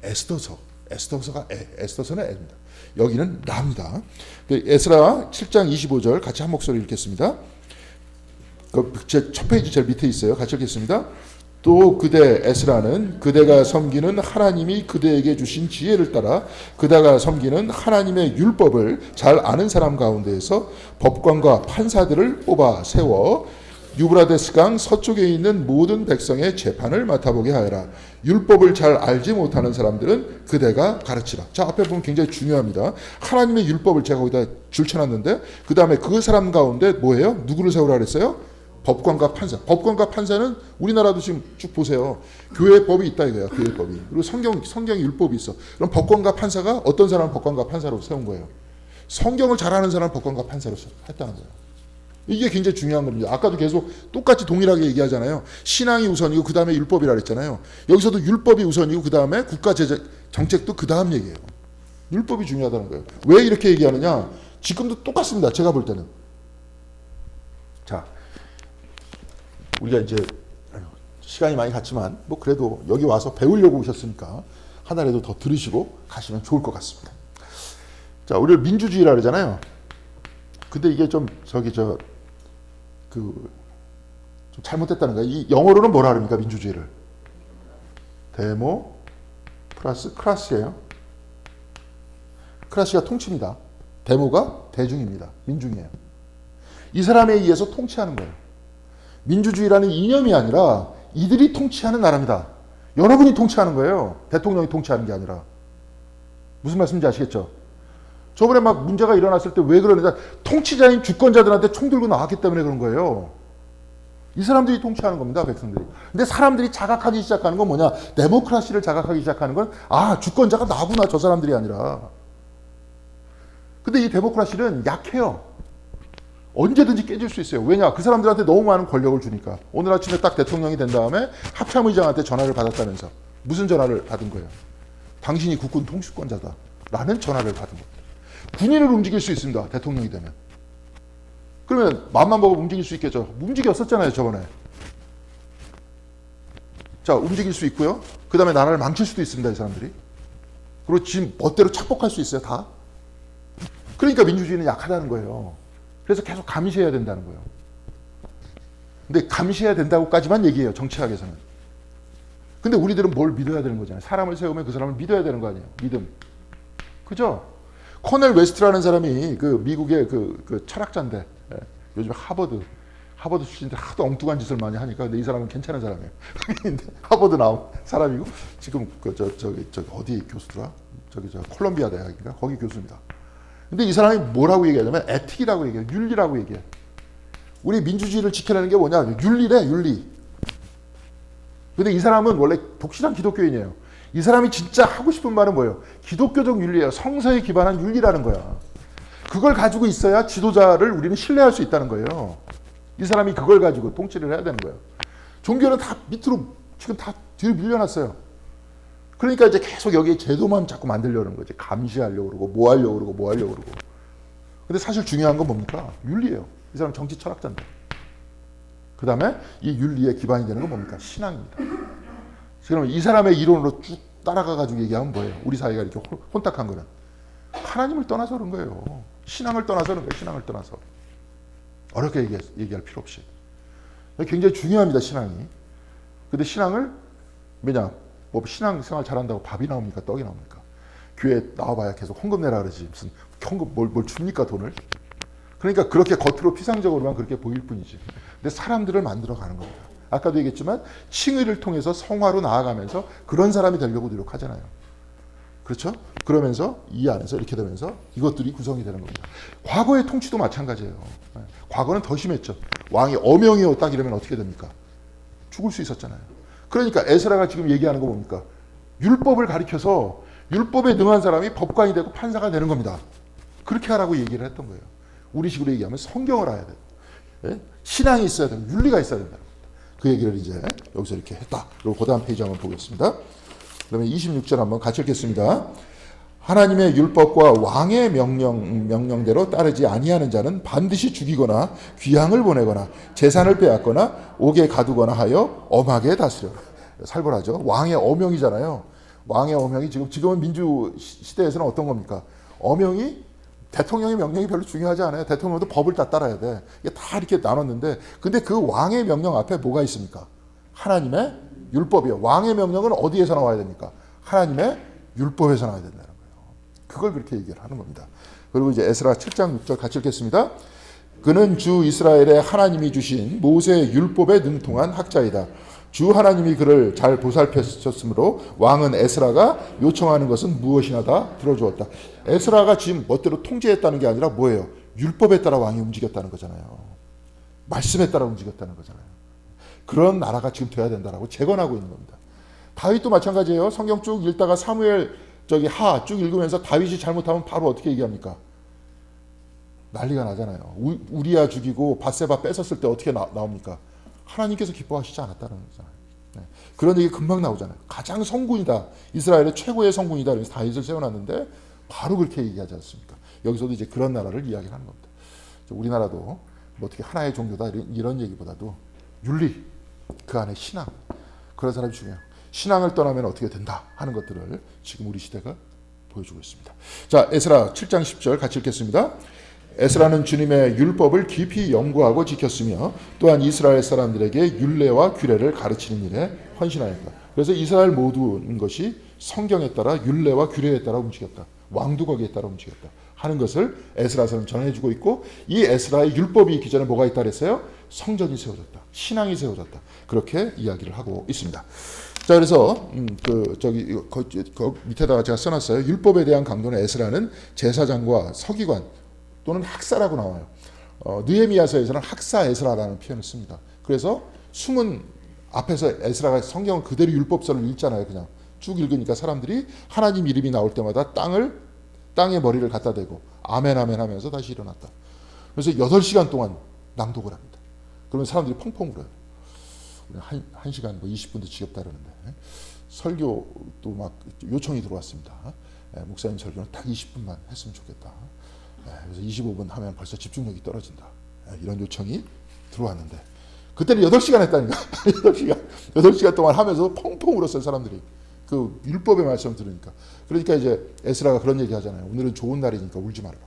에스더서. 에스더서가 에스더서는 에입니다. 여기는 라입니다. 에스라 7장 25절 같이 한 목소리 읽겠습니다. 제 첫 페이지 제일 밑에 있어요. 같이 읽겠습니다. 또 그대 에스라는 그대가 섬기는 하나님이 그대에게 주신 지혜를 따라 그대가 섬기는 하나님의 율법을 잘 아는 사람 가운데에서 법관과 판사들을 뽑아 세워 유브라데스 강 서쪽에 있는 모든 백성의 재판을 맡아보게 하여라. 율법을 잘 알지 못하는 사람들은 그대가 가르치라. 자, 앞에 보면 굉장히 중요합니다. 하나님의 율법을 제가 거기다 줄쳐놨는데 그 다음에 그 사람 가운데 뭐예요? 누구를 세우라 그랬어요? 법관과 판사. 법관과 판사는 우리나라도 지금 쭉 보세요. 교회 법이 있다 이거야. 교회 법이. 그리고 성경에 율법이 있어. 그럼 법관과 판사가 어떤 사람을 법관과 판사로 세운 거예요? 성경을 잘 아는 사람을 법관과 판사로 했다는 거예요. 이게 굉장히 중요한 겁니다. 아까도 계속 똑같이 동일하게 얘기하잖아요. 신앙이 우선이고 그 다음에 율법이라 그랬잖아요. 여기서도 율법이 우선이고 그 다음에 국가 정책도 그 다음 얘기예요. 율법이 중요하다는 거예요. 왜 이렇게 얘기하느냐? 지금도 똑같습니다. 제가 볼 때는. 자, 우리가 이제 시간이 많이 갔지만 뭐 그래도 여기 와서 배우려고 오셨으니까 하나라도 더 들으시고 가시면 좋을 것 같습니다. 자, 우리를 민주주의라 그러잖아요. 근데 이게 좀 좀 잘못됐다는 거야. 이 영어로는 뭐라 그럽니까? 민주주의를 데모 플러스 크라시예요. 크라시가 통치입니다. 데모가 대중입니다. 민중이에요. 이 사람에 의해서 통치하는 거예요. 민주주의라는 이념이 아니라 이들이 통치하는 나라입니다. 여러분이 통치하는 거예요. 대통령이 통치하는 게 아니라. 무슨 말씀인지 아시겠죠? 저번에 막 문제가 일어났을 때 왜 그러느냐. 통치자인 주권자들한테 총 들고 나왔기 때문에 그런 거예요. 이 사람들이 통치하는 겁니다. 백성들이. 근데 사람들이 자각하기 시작하는 건 뭐냐. 데모크라시를 자각하기 시작하는 건 주권자가 나구나. 저 사람들이 아니라. 근데 이 데모크라시는 약해요. 언제든지 깨질 수 있어요. 왜냐? 그 사람들한테 너무 많은 권력을 주니까. 오늘 아침에 딱 대통령이 된 다음에 합참의장한테 전화를 받았다면서. 무슨 전화를 받은 거예요? 당신이 국군 통수권자다. 라는 전화를 받은 겁니다. 군인을 움직일 수 있습니다. 대통령이 되면. 그러면 맘만 먹으면 움직일 수 있겠죠. 움직였었잖아요. 저번에. 자, 움직일 수 있고요. 그 다음에 나라를 망칠 수도 있습니다. 이 사람들이. 그리고 지금 멋대로 착복할 수 있어요. 다. 그러니까 민주주의는 약하다는 거예요. 그래서 계속 감시해야 된다는 거예요. 근데 감시해야 된다고까지만 얘기해요. 정치학에서는. 근데 우리들은 뭘 믿어야 되는 거잖아요. 사람을 세우면 그 사람을 믿어야 되는 거 아니에요. 믿음. 그죠? 코넬 웨스트라는 사람이 그 미국의 그 철학자인데, 요즘 하버드 출신들 하도 엉뚱한 짓을 많이 하니까. 근데 이 사람은 괜찮은 사람이에요. 하버드 나온 사람이고 지금 저기 어디 교수더라? 콜롬비아 대학인가? 거기 교수입니다. 근데 이 사람이 뭐라고 얘기하냐면 에틱이라고 얘기해요. 윤리라고 얘기해요. 우리 민주주의를 지켜내는 게 뭐냐? 윤리래, 윤리. 근데 이 사람은 원래 독실한 기독교인이에요. 이 사람이 진짜 하고 싶은 말은 뭐예요? 기독교적 윤리예요. 성서에 기반한 윤리라는 거야. 그걸 가지고 있어야 지도자를 우리는 신뢰할 수 있다는 거예요. 이 사람이 그걸 가지고 통치를 해야 되는 거예요. 종교는 다 밑으로 지금 다 뒤로 밀려났어요. 그러니까 이제 계속 여기에 제도만 자꾸 만들려는 거지. 감시하려고 그러고 뭐 하려고 그러고. 근데 사실 중요한 건 뭡니까? 윤리예요. 이 사람 정치 철학자인데. 그 다음에 이 윤리의 기반이 되는 건 뭡니까? 신앙입니다. 그러면 이 사람의 이론으로 쭉 따라가가지고 얘기하면 뭐예요? 우리 사회가 이렇게 혼탁한 거는. 하나님을 떠나서 그런 거예요. 신앙을 떠나서 그런 거예요. 신앙을 떠나서. 어렵게 얘기할 필요 없이. 굉장히 중요합니다. 신앙이. 근데 신앙을 뭐냐? 뭐 신앙생활 잘한다고 밥이 나옵니까? 떡이 나옵니까? 교회 나와봐야 계속 헌금 내라 그러지. 무슨 헌금 뭘 줍니까? 돈을? 그러니까 그렇게 겉으로 피상적으로만 그렇게 보일 뿐이지. 근데 사람들을 만들어가는 겁니다. 아까도 얘기했지만 칭의를 통해서 성화로 나아가면서 그런 사람이 되려고 노력하잖아요. 그렇죠? 그러면서 이 안에서 이렇게 되면서 이것들이 구성이 되는 겁니다. 과거의 통치도 마찬가지예요. 과거는 더 심했죠. 왕이 어명이요 딱 이러면 어떻게 됩니까? 죽을 수 있었잖아요. 그러니까 에스라가 지금 얘기하는 거 뭡니까? 율법을 가리켜서 율법에 능한 사람이 법관이 되고 판사가 되는 겁니다. 그렇게 하라고 얘기를 했던 거예요. 우리식으로 얘기하면 성경을 알아야 돼요. 신앙이 있어야 되고 윤리가 있어야 된다. 그 얘기를 이제 여기서 이렇게 했다. 그리고 그 다음 페이지 한번 보겠습니다. 그러면 26절 한번 같이 읽겠습니다. 하나님의 율법과 왕의 명령대로 따르지 아니하는 자는 반드시 죽이거나 귀향을 보내거나 재산을 빼앗거나 옥에 가두거나 하여 엄하게 다스려라. 살벌하죠. 왕의 어명이잖아요. 왕의 어명이 지금은 민주 시대에서는 어떤 겁니까? 어명이 대통령의 명령이 별로 중요하지 않아요. 대통령도 법을 다 따라야 돼. 이게 다 이렇게 나눴는데, 근데 그 왕의 명령 앞에 뭐가 있습니까? 하나님의 율법이요. 왕의 명령은 어디에서 나와야 됩니까? 하나님의 율법에서 나와야 된다는 거예요. 그걸 그렇게 얘기를 하는 겁니다. 그리고 이제 에스라 7장 6절 같이 읽겠습니다. 그는 주 이스라엘의 하나님이 주신 모세의 율법에 능통한 학자이다. 주 하나님이 그를 잘 보살펴셨으므로 왕은 에스라가 요청하는 것은 무엇이나 다 들어주었다. 에스라가 지금 멋대로 통제했다는 게 아니라 뭐예요? 율법에 따라 왕이 움직였다는 거잖아요. 말씀에 따라 움직였다는 거잖아요. 그런 나라가 지금 돼야 된다라고 재건하고 있는 겁니다. 다윗도 마찬가지예요. 성경 쭉 읽다가 사무엘 하 쭉 읽으면서 다윗이 잘못하면 바로 어떻게 얘기합니까? 난리가 나잖아요. 우리야 죽이고 밧세바 뺏었을 때 어떻게 나옵니까? 하나님께서 기뻐하시지 않았다는 거잖아요. 네. 그런 얘기 금방 나오잖아요. 가장 성군이다. 이스라엘의 최고의 성군이다. 그래서 다윗을 세워놨는데 바로 그렇게 얘기하지 않습니까? 여기서도 이제 그런 나라를 이야기하는 겁니다. 우리나라도 뭐 어떻게 하나의 종교다 이런 얘기보다도 윤리, 그 안에 신앙, 그런 사람이 중요해요. 신앙을 떠나면 어떻게 된다 하는 것들을 지금 우리 시대가 보여주고 있습니다. 자, 에스라 7장 10절 같이 읽겠습니다. 에스라는 주님의 율법을 깊이 연구하고 지켰으며 또한 이스라엘 사람들에게 율례와 규례를 가르치는 일에 헌신하였다. 그래서 이스라엘 모든 것이 성경에 따라 율례와 규례에 따라 움직였다. 왕두거기에 따라 움직였다 하는 것을 에스라서는 전해주고 있고, 이 에스라의 율법이 있기 전에 뭐가 있다 그랬어요? 성전이 세워졌다. 신앙이 세워졌다. 그렇게 이야기를 하고 있습니다. 자, 그래서 밑에다가 제가 써놨어요. 율법에 대한 강조는 에스라는 제사장과 서기관 또는 학사라고 나와요. 느헤미야서에서는 학사 에스라라는 표현을 씁니다. 그래서 숨은 앞에서 에스라가 성경을 그대로 율법서를 읽잖아요. 그냥 쭉 읽으니까 사람들이 하나님 이름이 나올 때마다 땅에 머리를 갖다 대고 아멘 아멘 하면서 다시 일어났다. 그래서 8시간 동안 낭독을 합니다. 그러면 사람들이 펑펑 울어요. 한 시간 20분도 지겹다 그러는데 설교도 막 요청이 들어왔습니다. 목사님 설교는 딱 20분만 했으면 좋겠다. 그래서 25분 하면 벌써 집중력이 떨어진다. 이런 요청이 들어왔는데 그때는 8시간 했다니까. 8시간 동안 하면서 펑펑 울었어요, 사람들이. 그 율법의 말씀 들으니까. 그러니까 이제 에스라가 그런 얘기 하잖아요. 오늘은 좋은 날이니까 울지 말라.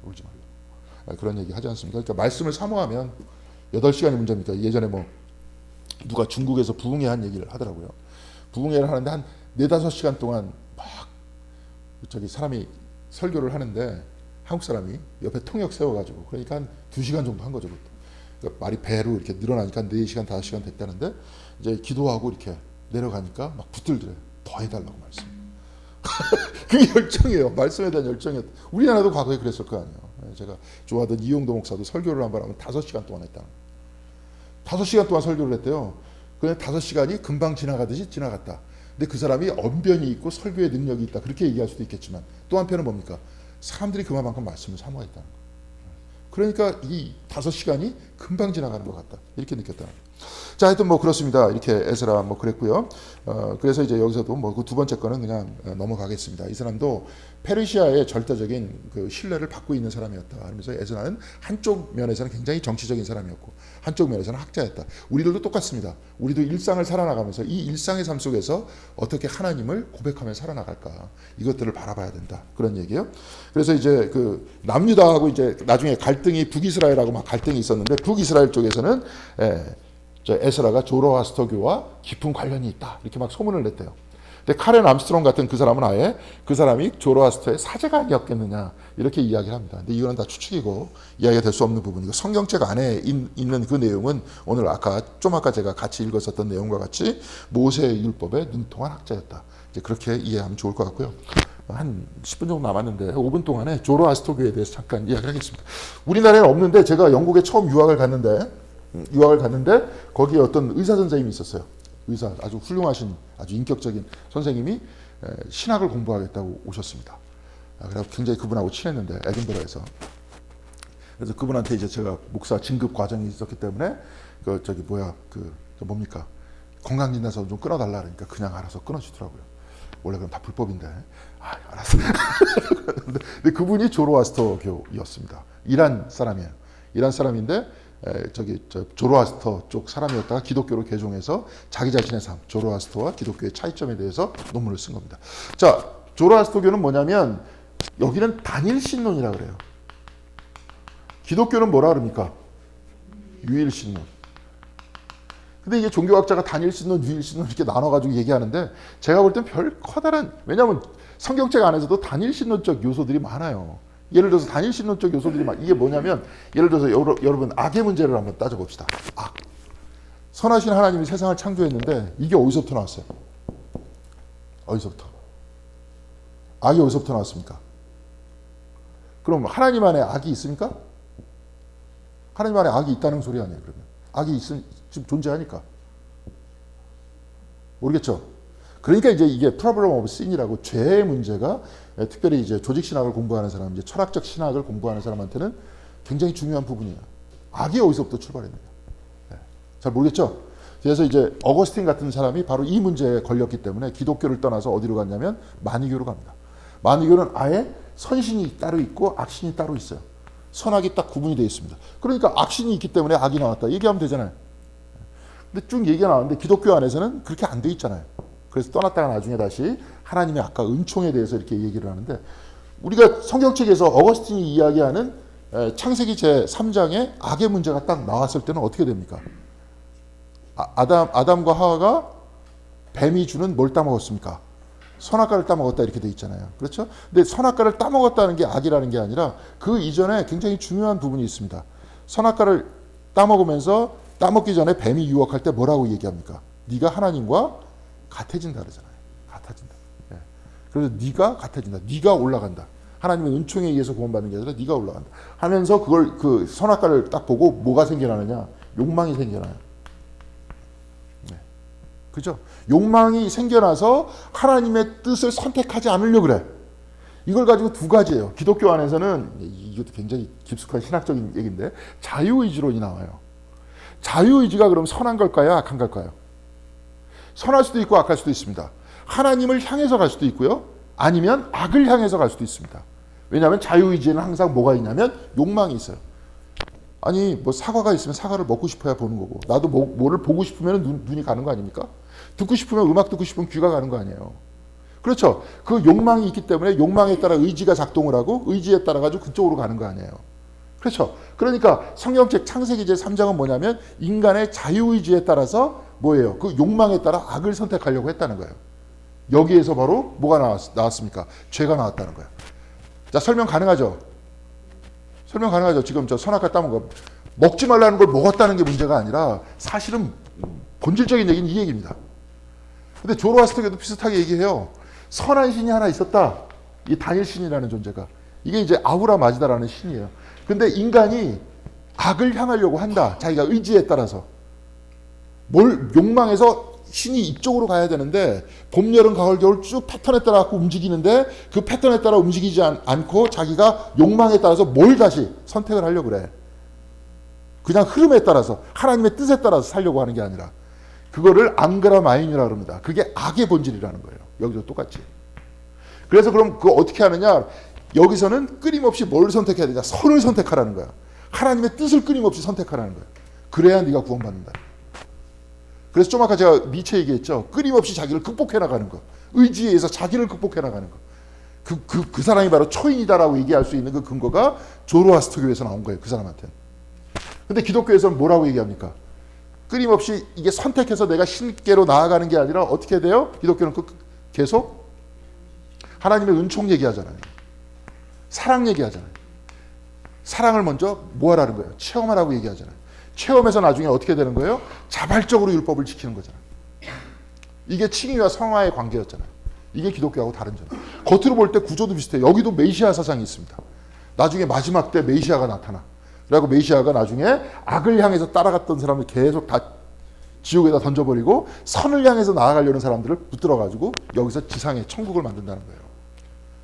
울지 말라. 그런 얘기 하지 않습니까? 그러니까 말씀을 사모하면 8시간이 문제입니까? 예전에 뭐 누가 중국에서 부흥회 한 얘기를 하더라고요. 부흥회를 하는데 한 4-5시간 동안 막 사람이 설교를 하는데 한국 사람이 옆에 통역 세워가지고 그러니까 한 2시간 정도 한 거죠. 그러니까 말이 배로 이렇게 늘어나니까 4시간, 5시간 됐다는데 이제 기도하고 이렇게 내려가니까 막 붙들더래요. 더 해달라고 말씀. 그게 열정이에요. 말씀에 대한 열정이에요. 우리나라도 과거에 그랬을 거 아니에요. 제가 좋아하던 이용도 목사도 설교를 한 번 하면 5시간 동안 했다. 5시간 동안 설교를 했대요. 그냥 5시간이 금방 지나가듯이 지나갔다. 근데 그 사람이 언변이 있고 설교의 능력이 있다. 그렇게 얘기할 수도 있겠지만 또 한편은 뭡니까? 사람들이 그만큼 말씀을 사모했다는 거예요. 그러니까 이 5시간이 금방 지나가는 것 같다. 이렇게 느꼈다는 거예요. 자, 하여튼 뭐 그렇습니다. 이렇게 에스라 뭐 그랬고요. 그래서 이제 여기서도 뭐 그 두 번째 거는 그냥 넘어가겠습니다. 이 사람도 페르시아의 절대적인 그 신뢰를 받고 있는 사람이었다. 그러면서 에스라는 한쪽 면에서는 굉장히 정치적인 사람이었고 한쪽 면에서는 학자였다. 우리들도 똑같습니다. 우리도 일상을 살아나가면서 이 일상의 삶 속에서 어떻게 하나님을 고백하며 살아나갈까, 이것들을 바라봐야 된다. 그런 얘기예요. 그래서 이제 그 남유다하고 이제 나중에 갈등이 북이스라엘하고 막 갈등이 있었는데 북이스라엘 쪽에서는 에스라가 조로아스터교와 깊은 관련이 있다. 이렇게 막 소문을 냈대요. 근데 카렌 암스트롱 같은 그 사람은 아예 그 사람이 조로아스터의 사제가 아니었겠느냐 이렇게 이야기를 합니다. 근데 이거는 다 추측이고 이야기가 될 수 없는 부분이고 성경책 안에 있는 그 내용은 오늘 아까 제가 같이 읽었었던 내용과 같이 모세의 율법에 능통한 학자였다. 이제 그렇게 이해하면 좋을 것 같고요. 한 10분 정도 남았는데 5분 동안에 조로아스터교에 대해서 잠깐 이야기를 하겠습니다. 우리나라에는 없는데 제가 영국에 처음 유학을 갔는데 거기에 어떤 의사 선생님이 있었어요. 의사 아주 훌륭하신 아주 인격적인 선생님이 신학을 공부하겠다고 오셨습니다. 그래서 굉장히 그분하고 친했는데 에든버러에서. 그래서 그분한테 이제 제가 목사 진급 과정이 있었기 때문에 뭡니까 건강진단서 좀 끊어달라 그러니까 그냥 알아서 끊어주더라고요. 원래 그럼 다 불법인데. 알았어. 근데 그분이 조로아스터교였습니다. 이란 사람이에요. 이란 사람인데 조로아스터 쪽 사람이었다가 기독교로 개종해서 자기 자신의 삶, 조로아스터와 기독교의 차이점에 대해서 논문을 쓴 겁니다. 자, 조로아스터교는 뭐냐면 여기는 단일 신론이라 그래요. 기독교는 뭐라 그럽니까? 유일 신론. 근데 이게 종교학자가 단일 신론, 유일 신론 이렇게 나눠가지고 얘기하는데 제가 볼 땐 별 커다란, 왜냐하면 성경책 안에서도 단일 신론적 요소들이 많아요. 예를 들어서 단일 신론적 요소들이 이게 뭐냐면 예를 들어서 여러분 악의 문제를 한번 따져봅시다. 악. 선하신 하나님이 세상을 창조했는데 이게 어디서부터 나왔어요? 어디서부터? 악이 어디서부터 나왔습니까? 그럼 하나님 안에 악이 있습니까? 하나님 안에 악이 있다는 소리 아니에요, 그러면. 악이 지금 존재하니까. 모르겠죠? 그러니까 이제 이게 프로블럼 오브 신이라고 죄의 문제가 특별히 이제 조직 신학을 공부하는 사람, 이제 철학적 신학을 공부하는 사람한테는 굉장히 중요한 부분이에요. 악이 어디서부터 출발했느냐. 잘 모르겠죠? 그래서 이제 어거스틴 같은 사람이 바로 이 문제에 걸렸기 때문에 기독교를 떠나서 어디로 갔냐면 마니교로 갑니다. 마니교는 아예 선신이 따로 있고 악신이 따로 있어요. 선악이 딱 구분이 되어 있습니다. 그러니까 악신이 있기 때문에 악이 나왔다. 얘기하면 되잖아요. 근데 쭉 얘기가 나왔는데 기독교 안에서는 그렇게 안 돼 있잖아요. 그래서 떠났다가 나중에 다시 하나님의 아까 은총에 대해서 이렇게 얘기를 하는데 우리가 성경책에서 어거스틴이 이야기하는 창세기 제3장에 악의 문제가 딱 나왔을 때는 어떻게 됩니까? 아담과 하와가 뱀이 주는 뭘 따먹었습니까? 선악과를 따먹었다 이렇게 돼 있잖아요. 그렇죠? 근데 선악과를 따먹었다는 게 악이라는 게 아니라 그 이전에 굉장히 중요한 부분이 있습니다. 선악과를 따먹으면서 따먹기 전에 뱀이 유혹할 때 뭐라고 얘기합니까? 네가 하나님과 같아진다 그러잖아요. 같아진다. 예. 그래서 네가 같아진다. 네가 올라간다. 하나님의 은총에 의해서 구원받는 게 아니라 네가 올라간다. 하면서 그걸 그 선악과를 딱 보고 뭐가 생겨나느냐? 욕망이 생겨나요. 네. 그죠? 욕망이 생겨나서 하나님의 뜻을 선택하지 않으려고 그래. 이걸 가지고 두 가지예요. 기독교 안에서는 이것도 굉장히 깊숙한 신학적인 얘기인데 자유의지론이 나와요. 자유의지가 그럼 선한 걸까요? 악한 걸까요? 선할 수도 있고 악할 수도 있습니다. 하나님을 향해서 갈 수도 있고요. 아니면 악을 향해서 갈 수도 있습니다. 왜냐하면 자유의지에는 항상 뭐가 있냐면 욕망이 있어요. 아니 뭐 사과가 있으면 사과를 먹고 싶어야 보는 거고 나도 뭐를 보고 싶으면 눈이 가는 거 아닙니까? 듣고 싶으면 음악 듣고 싶으면 귀가 가는 거 아니에요. 그렇죠. 그 욕망이 있기 때문에 욕망에 따라 의지가 작동을 하고 의지에 따라 가지고 그쪽으로 가는 거 아니에요. 그렇죠. 그러니까 성경책 창세기 제3장은 뭐냐면 인간의 자유의지에 따라서 뭐예요? 그 욕망에 따라 악을 선택하려고 했다는 거예요. 여기에서 바로 뭐가 나왔습니까? 죄가 나왔다는 거예요. 자, 설명 가능하죠? 설명 가능하죠? 지금 저 선악과 따먹은 거 먹지 말라는 걸 먹었다는 게 문제가 아니라 사실은 본질적인 얘기는 이 얘기입니다. 근데 조로아스터교도 비슷하게 얘기해요. 선한 신이 하나 있었다. 이 다닐 신이라는 존재가. 이게 이제 아후라 마지다라는 신이에요. 근데 인간이 악을 향하려고 한다. 자기가 의지에 따라서. 뭘 욕망해서 신이 이쪽으로 가야 되는데 봄, 여름, 가을, 겨울 쭉 패턴에 따라 갖고 움직이는데 그 패턴에 따라 움직이지 않고 자기가 욕망에 따라서 뭘 다시 선택을 하려고 그래. 그냥 흐름에 따라서 하나님의 뜻에 따라서 살려고 하는 게 아니라 그거를 앙그라 마인이라고 합니다. 그게 악의 본질이라는 거예요. 여기도 똑같이. 그래서 그럼 그거 어떻게 하느냐? 여기서는 끊임없이 뭘 선택해야 되냐? 선을 선택하라는 거야. 하나님의 뜻을 끊임없이 선택하라는 거야. 그래야 네가 구원받는다. 그래서 좀 아까 제가 니체 얘기했죠. 끊임없이 자기를 극복해 나가는 거. 의지에 의해서 자기를 극복해 나가는 거. 그 사람이 바로 초인이다라고 얘기할 수 있는 그 근거가 조로아스터교에서 나온 거예요. 그 사람한테는. 근데 기독교에서는 뭐라고 얘기합니까? 끊임없이 이게 선택해서 내가 신께로 나아가는 게 아니라 어떻게 돼요? 기독교는 계속 하나님의 은총 얘기하잖아요. 사랑 얘기하잖아요. 사랑을 먼저 뭐 하라는 거예요? 체험하라고 얘기하잖아요. 체험해서 나중에 어떻게 되는 거예요? 자발적으로 율법을 지키는 거잖아요. 이게 칭의와 성화의 관계였잖아요. 이게 기독교하고 다른 점. 겉으로 볼 때 구조도 비슷해요. 여기도 메시아 사상이 있습니다. 나중에 마지막 때 메시아가 나타나. 그리고 메시아가 나중에 악을 향해서 따라갔던 사람을 계속 다 지옥에다 던져버리고 선을 향해서 나아가려는 사람들을 붙들어가지고 여기서 지상에 천국을 만든다는 거예요.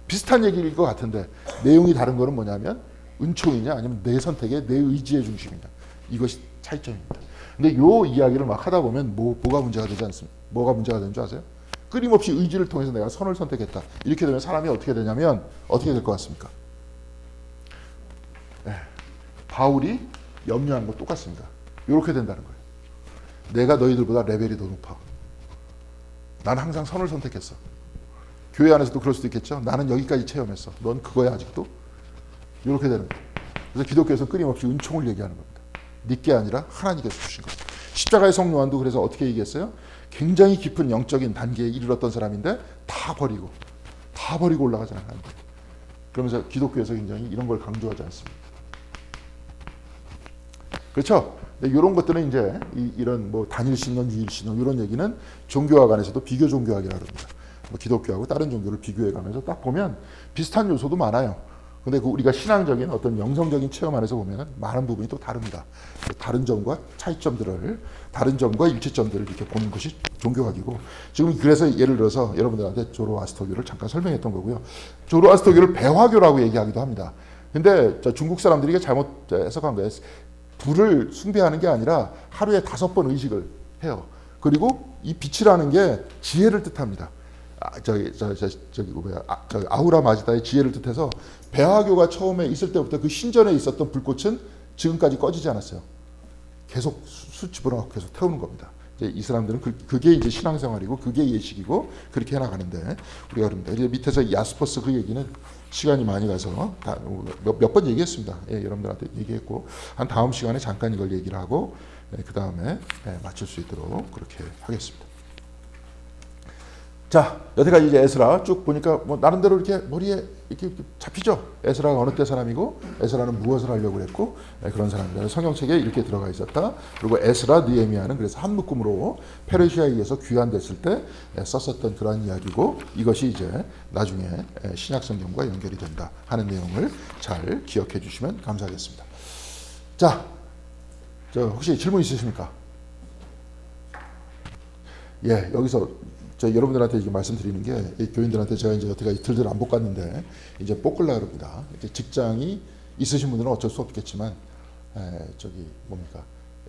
비슷한 얘기일 것 같은데 내용이 다른 거는 뭐냐면 은총이냐 아니면 내 선택의 내 의지의 중심이냐. 이것이 차이점입니다. 근데 요 이야기를 막 하다 보면 뭐가 문제가 되지 않습니까? 뭐가 문제가 되는 줄 아세요? 끊임없이 의지를 통해서 내가 선을 선택했다. 이렇게 되면 사람이 어떻게 되냐면 어떻게 될 것 같습니까? 바울이 염려하는 거 똑같습니다. 이렇게 된다는 거예요. 내가 너희들보다 레벨이 더 높아. 난 항상 선을 선택했어. 교회 안에서도 그럴 수도 있겠죠. 나는 여기까지 체험했어. 넌 그거야 아직도? 이렇게 되는 거예요. 그래서 기독교에서 끊임없이 은총을 얘기하는 겁니다. 네게 아니라 하나님께서 주신 겁니다. 십자가의 성 요한도 그래서 어떻게 얘기했어요? 굉장히 깊은 영적인 단계에 이르렀던 사람인데 다 버리고 올라가잖아요. 그러면서 기독교에서 굉장히 이런 걸 강조하지 않습니다. 그렇죠? 근데 이런 것들은 이제 이런 뭐 단일신론, 유일신론 이런 얘기는 종교학 안에서도 비교 종교학이라고 합니다. 뭐 기독교하고 다른 종교를 비교해가면서 딱 보면 비슷한 요소도 많아요. 근데 우리가 신앙적인 어떤 영성적인 체험 안에서 보면 많은 부분이 또 다릅니다. 다른 점과 차이점들을, 다른 점과 일치점들을 이렇게 보는 것이 종교학이고, 지금 그래서 예를 들어서 여러분들한테 조로아스터교를 잠깐 설명했던 거고요. 조로아스터교를 배화교라고 얘기하기도 합니다. 근데 중국 사람들이 이게 잘못 해석한 거예요. 불을 숭배하는 게 아니라 하루에 5번 의식을 해요. 그리고 이 빛이라는 게 지혜를 뜻합니다. 아후라 마지다의 지혜를 뜻해서 배화교가 처음에 있을 때부터 그 신전에 있었던 불꽃은 지금까지 꺼지지 않았어요. 계속 숯 집어넣고 계속 태우는 겁니다. 이제 이 사람들은 그게 이제 신앙생활이고 그게 예식이고 그렇게 해나가는데 우리가 그럽니다. 이제 밑에서 야스퍼스 그 얘기는 시간이 많이 가서 몇 번 얘기했습니다. 예, 여러분들한테 얘기했고 한 다음 시간에 잠깐 이걸 얘기를 하고 그 다음에 마칠 수 있도록 그렇게 하겠습니다. 자, 여태까지 이제 에스라 쭉 보니까 뭐 나름대로 이렇게 머리에 이렇게 잡히죠. 에스라가 어느 때 사람이고 에스라는 무엇을 하려고 그랬고 그런 사람들 성경책에 이렇게 들어가 있었다. 그리고 에스라, 느헤미야는 그래서 한 묶음으로 페르시아에 의해서 귀환됐을 때 썼었던 그러한 이야기고 이것이 이제 나중에 신약 성경과 연결이 된다 하는 내용을 잘 기억해 주시면 감사하겠습니다. 자, 저 혹시 질문 있으십니까? 예, 여기서 여러분들한테 이제 말씀드리는 게 교인들한테 제가 이제 여태까지 들들 안 볶았는데 이제 볶으려고 합니다. 직장이 있으신 분들은 어쩔 수 없겠지만 뭡니까?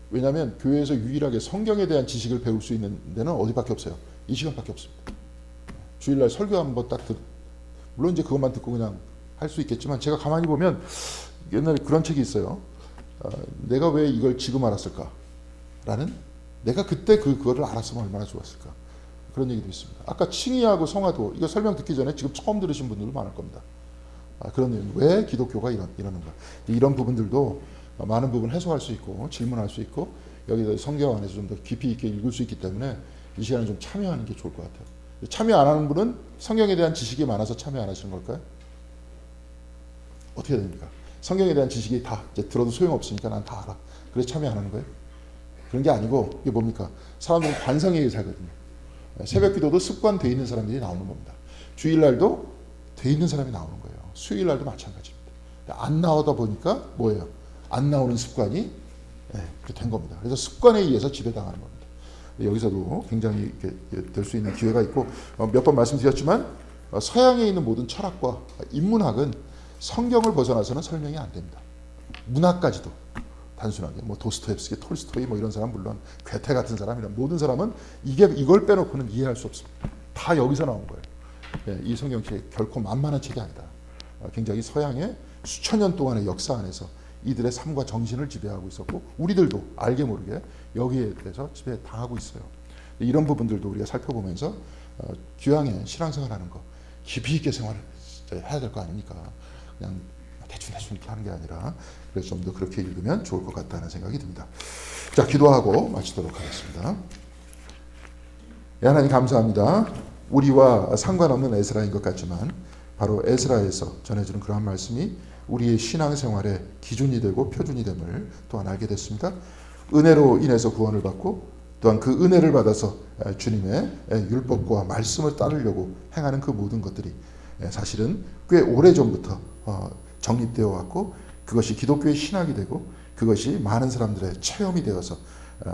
왜냐하면 교회에서 유일하게 성경에 대한 지식을 배울 수 있는 데는 어디밖에 없어요. 이 시간밖에 없습니다. 주일날 설교 한번 딱 물론 이제 그것만 듣고 그냥 할 수 있겠지만 제가 가만히 보면 옛날에 그런 책이 있어요. 내가 왜 이걸 지금 알았을까? 라는 내가 그때 그거를 알았으면 얼마나 좋았을까? 그런 얘기도 있습니다. 아까 칭의하고 성화도 이거 설명 듣기 전에 지금 처음 들으신 분들도 많을 겁니다. 그런 내용, 왜 기독교가 이러는가? 이런 부분들도 많은 부분 해소할 수 있고 질문할 수 있고 여기서 성경 안에서 좀 더 깊이 있게 읽을 수 있기 때문에 이 시간에 좀 참여하는 게 좋을 것 같아요. 참여 안 하는 분은 성경에 대한 지식이 많아서 참여 안 하시는 걸까요? 어떻게 됩니까? 성경에 대한 지식이 다 이제 들어도 소용없으니까 난 다 알아. 그래서 참여 안 하는 거예요? 그런 게 아니고 이게 뭡니까? 사람들은 관성에 의해 살거든요. 새벽 기도도 습관되어 있는 사람들이 나오는 겁니다. 주일날도 돼 있는 사람이 나오는 거예요. 수요일날도 마찬가지입니다. 안 나오다 보니까 뭐예요? 안 나오는 습관이 그렇게 된 겁니다. 그래서 습관에 의해서 지배당하는 겁니다. 여기서도 굉장히 될 수 있는 기회가 있고 몇 번 말씀드렸지만 서양에 있는 모든 철학과 인문학은 성경을 벗어나서는 설명이 안 됩니다. 문학까지도 단순하게 뭐 도스토옙스키, 톨스토이 뭐 이런 사람 물론 괴테 같은 사람이란 모든 사람은 이걸 빼놓고는 이해할 수 없습니다. 다 여기서 나온 거예요. 이 성경책이 결코 만만한 책이 아니다. 굉장히 서양의 수천 년 동안의 역사 안에서 이들의 삶과 정신을 지배하고 있었고 우리들도 알게 모르게 여기에 대해서 지배당하고 있어요. 이런 부분들도 우리가 살펴보면서 귀향의 신앙생활하는 거 깊이 있게 생활을 해야 될 거 아닙니까? 그냥 대충 이렇게 하는 게 아니라 그래서 좀 더 그렇게 읽으면 좋을 것 같다는 생각이 듭니다. 자, 기도하고 마치도록 하겠습니다. 하나님 감사합니다. 우리와 상관없는 에스라인 것 같지만 바로 에스라에서 전해주는 그러한 말씀이 우리의 신앙생활의 기준이 되고 표준이 됨을 또한 알게 됐습니다. 은혜로 인해서 구원을 받고 또한 그 은혜를 받아서 주님의 율법과 말씀을 따르려고 행하는 그 모든 것들이 사실은 꽤 오래전부터 정립되어 왔고 그것이 기독교의 신학이 되고 그것이 많은 사람들의 체험이 되어서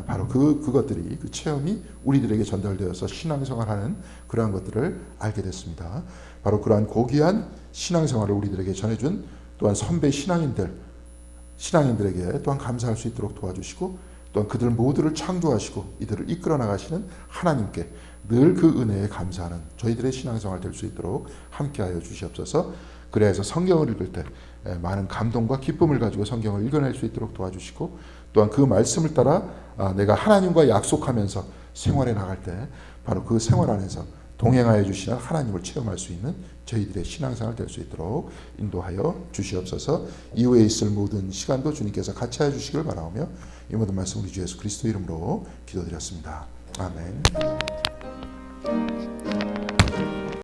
바로 그것들이 그 체험이 우리들에게 전달되어서 신앙생활하는 그러한 것들을 알게 됐습니다. 바로 그러한 고귀한 신앙생활을 우리들에게 전해준 또한 선배 신앙인들에게 또한 감사할 수 있도록 도와주시고 또한 그들 모두를 창조하시고 이들을 이끌어 나가시는 하나님께 늘 그 은혜에 감사하는 저희들의 신앙생활 될 수 있도록 함께하여 주시옵소서. 그래서 성경을 읽을 때 많은 감동과 기쁨을 가지고 성경을 읽어낼 수 있도록 도와주시고 또한 그 말씀을 따라 내가 하나님과 약속하면서 생활해 나갈 때 바로 그 생활 안에서 동행하여 주시는 하나님을 체험할 수 있는 저희들의 신앙생활 될 수 있도록 인도하여 주시옵소서. 이후에 있을 모든 시간도 주님께서 같이 하여 주시길 바라오며 이 모든 말씀 우리 주 예수 그리스도 이름으로 기도드렸습니다. 아멘.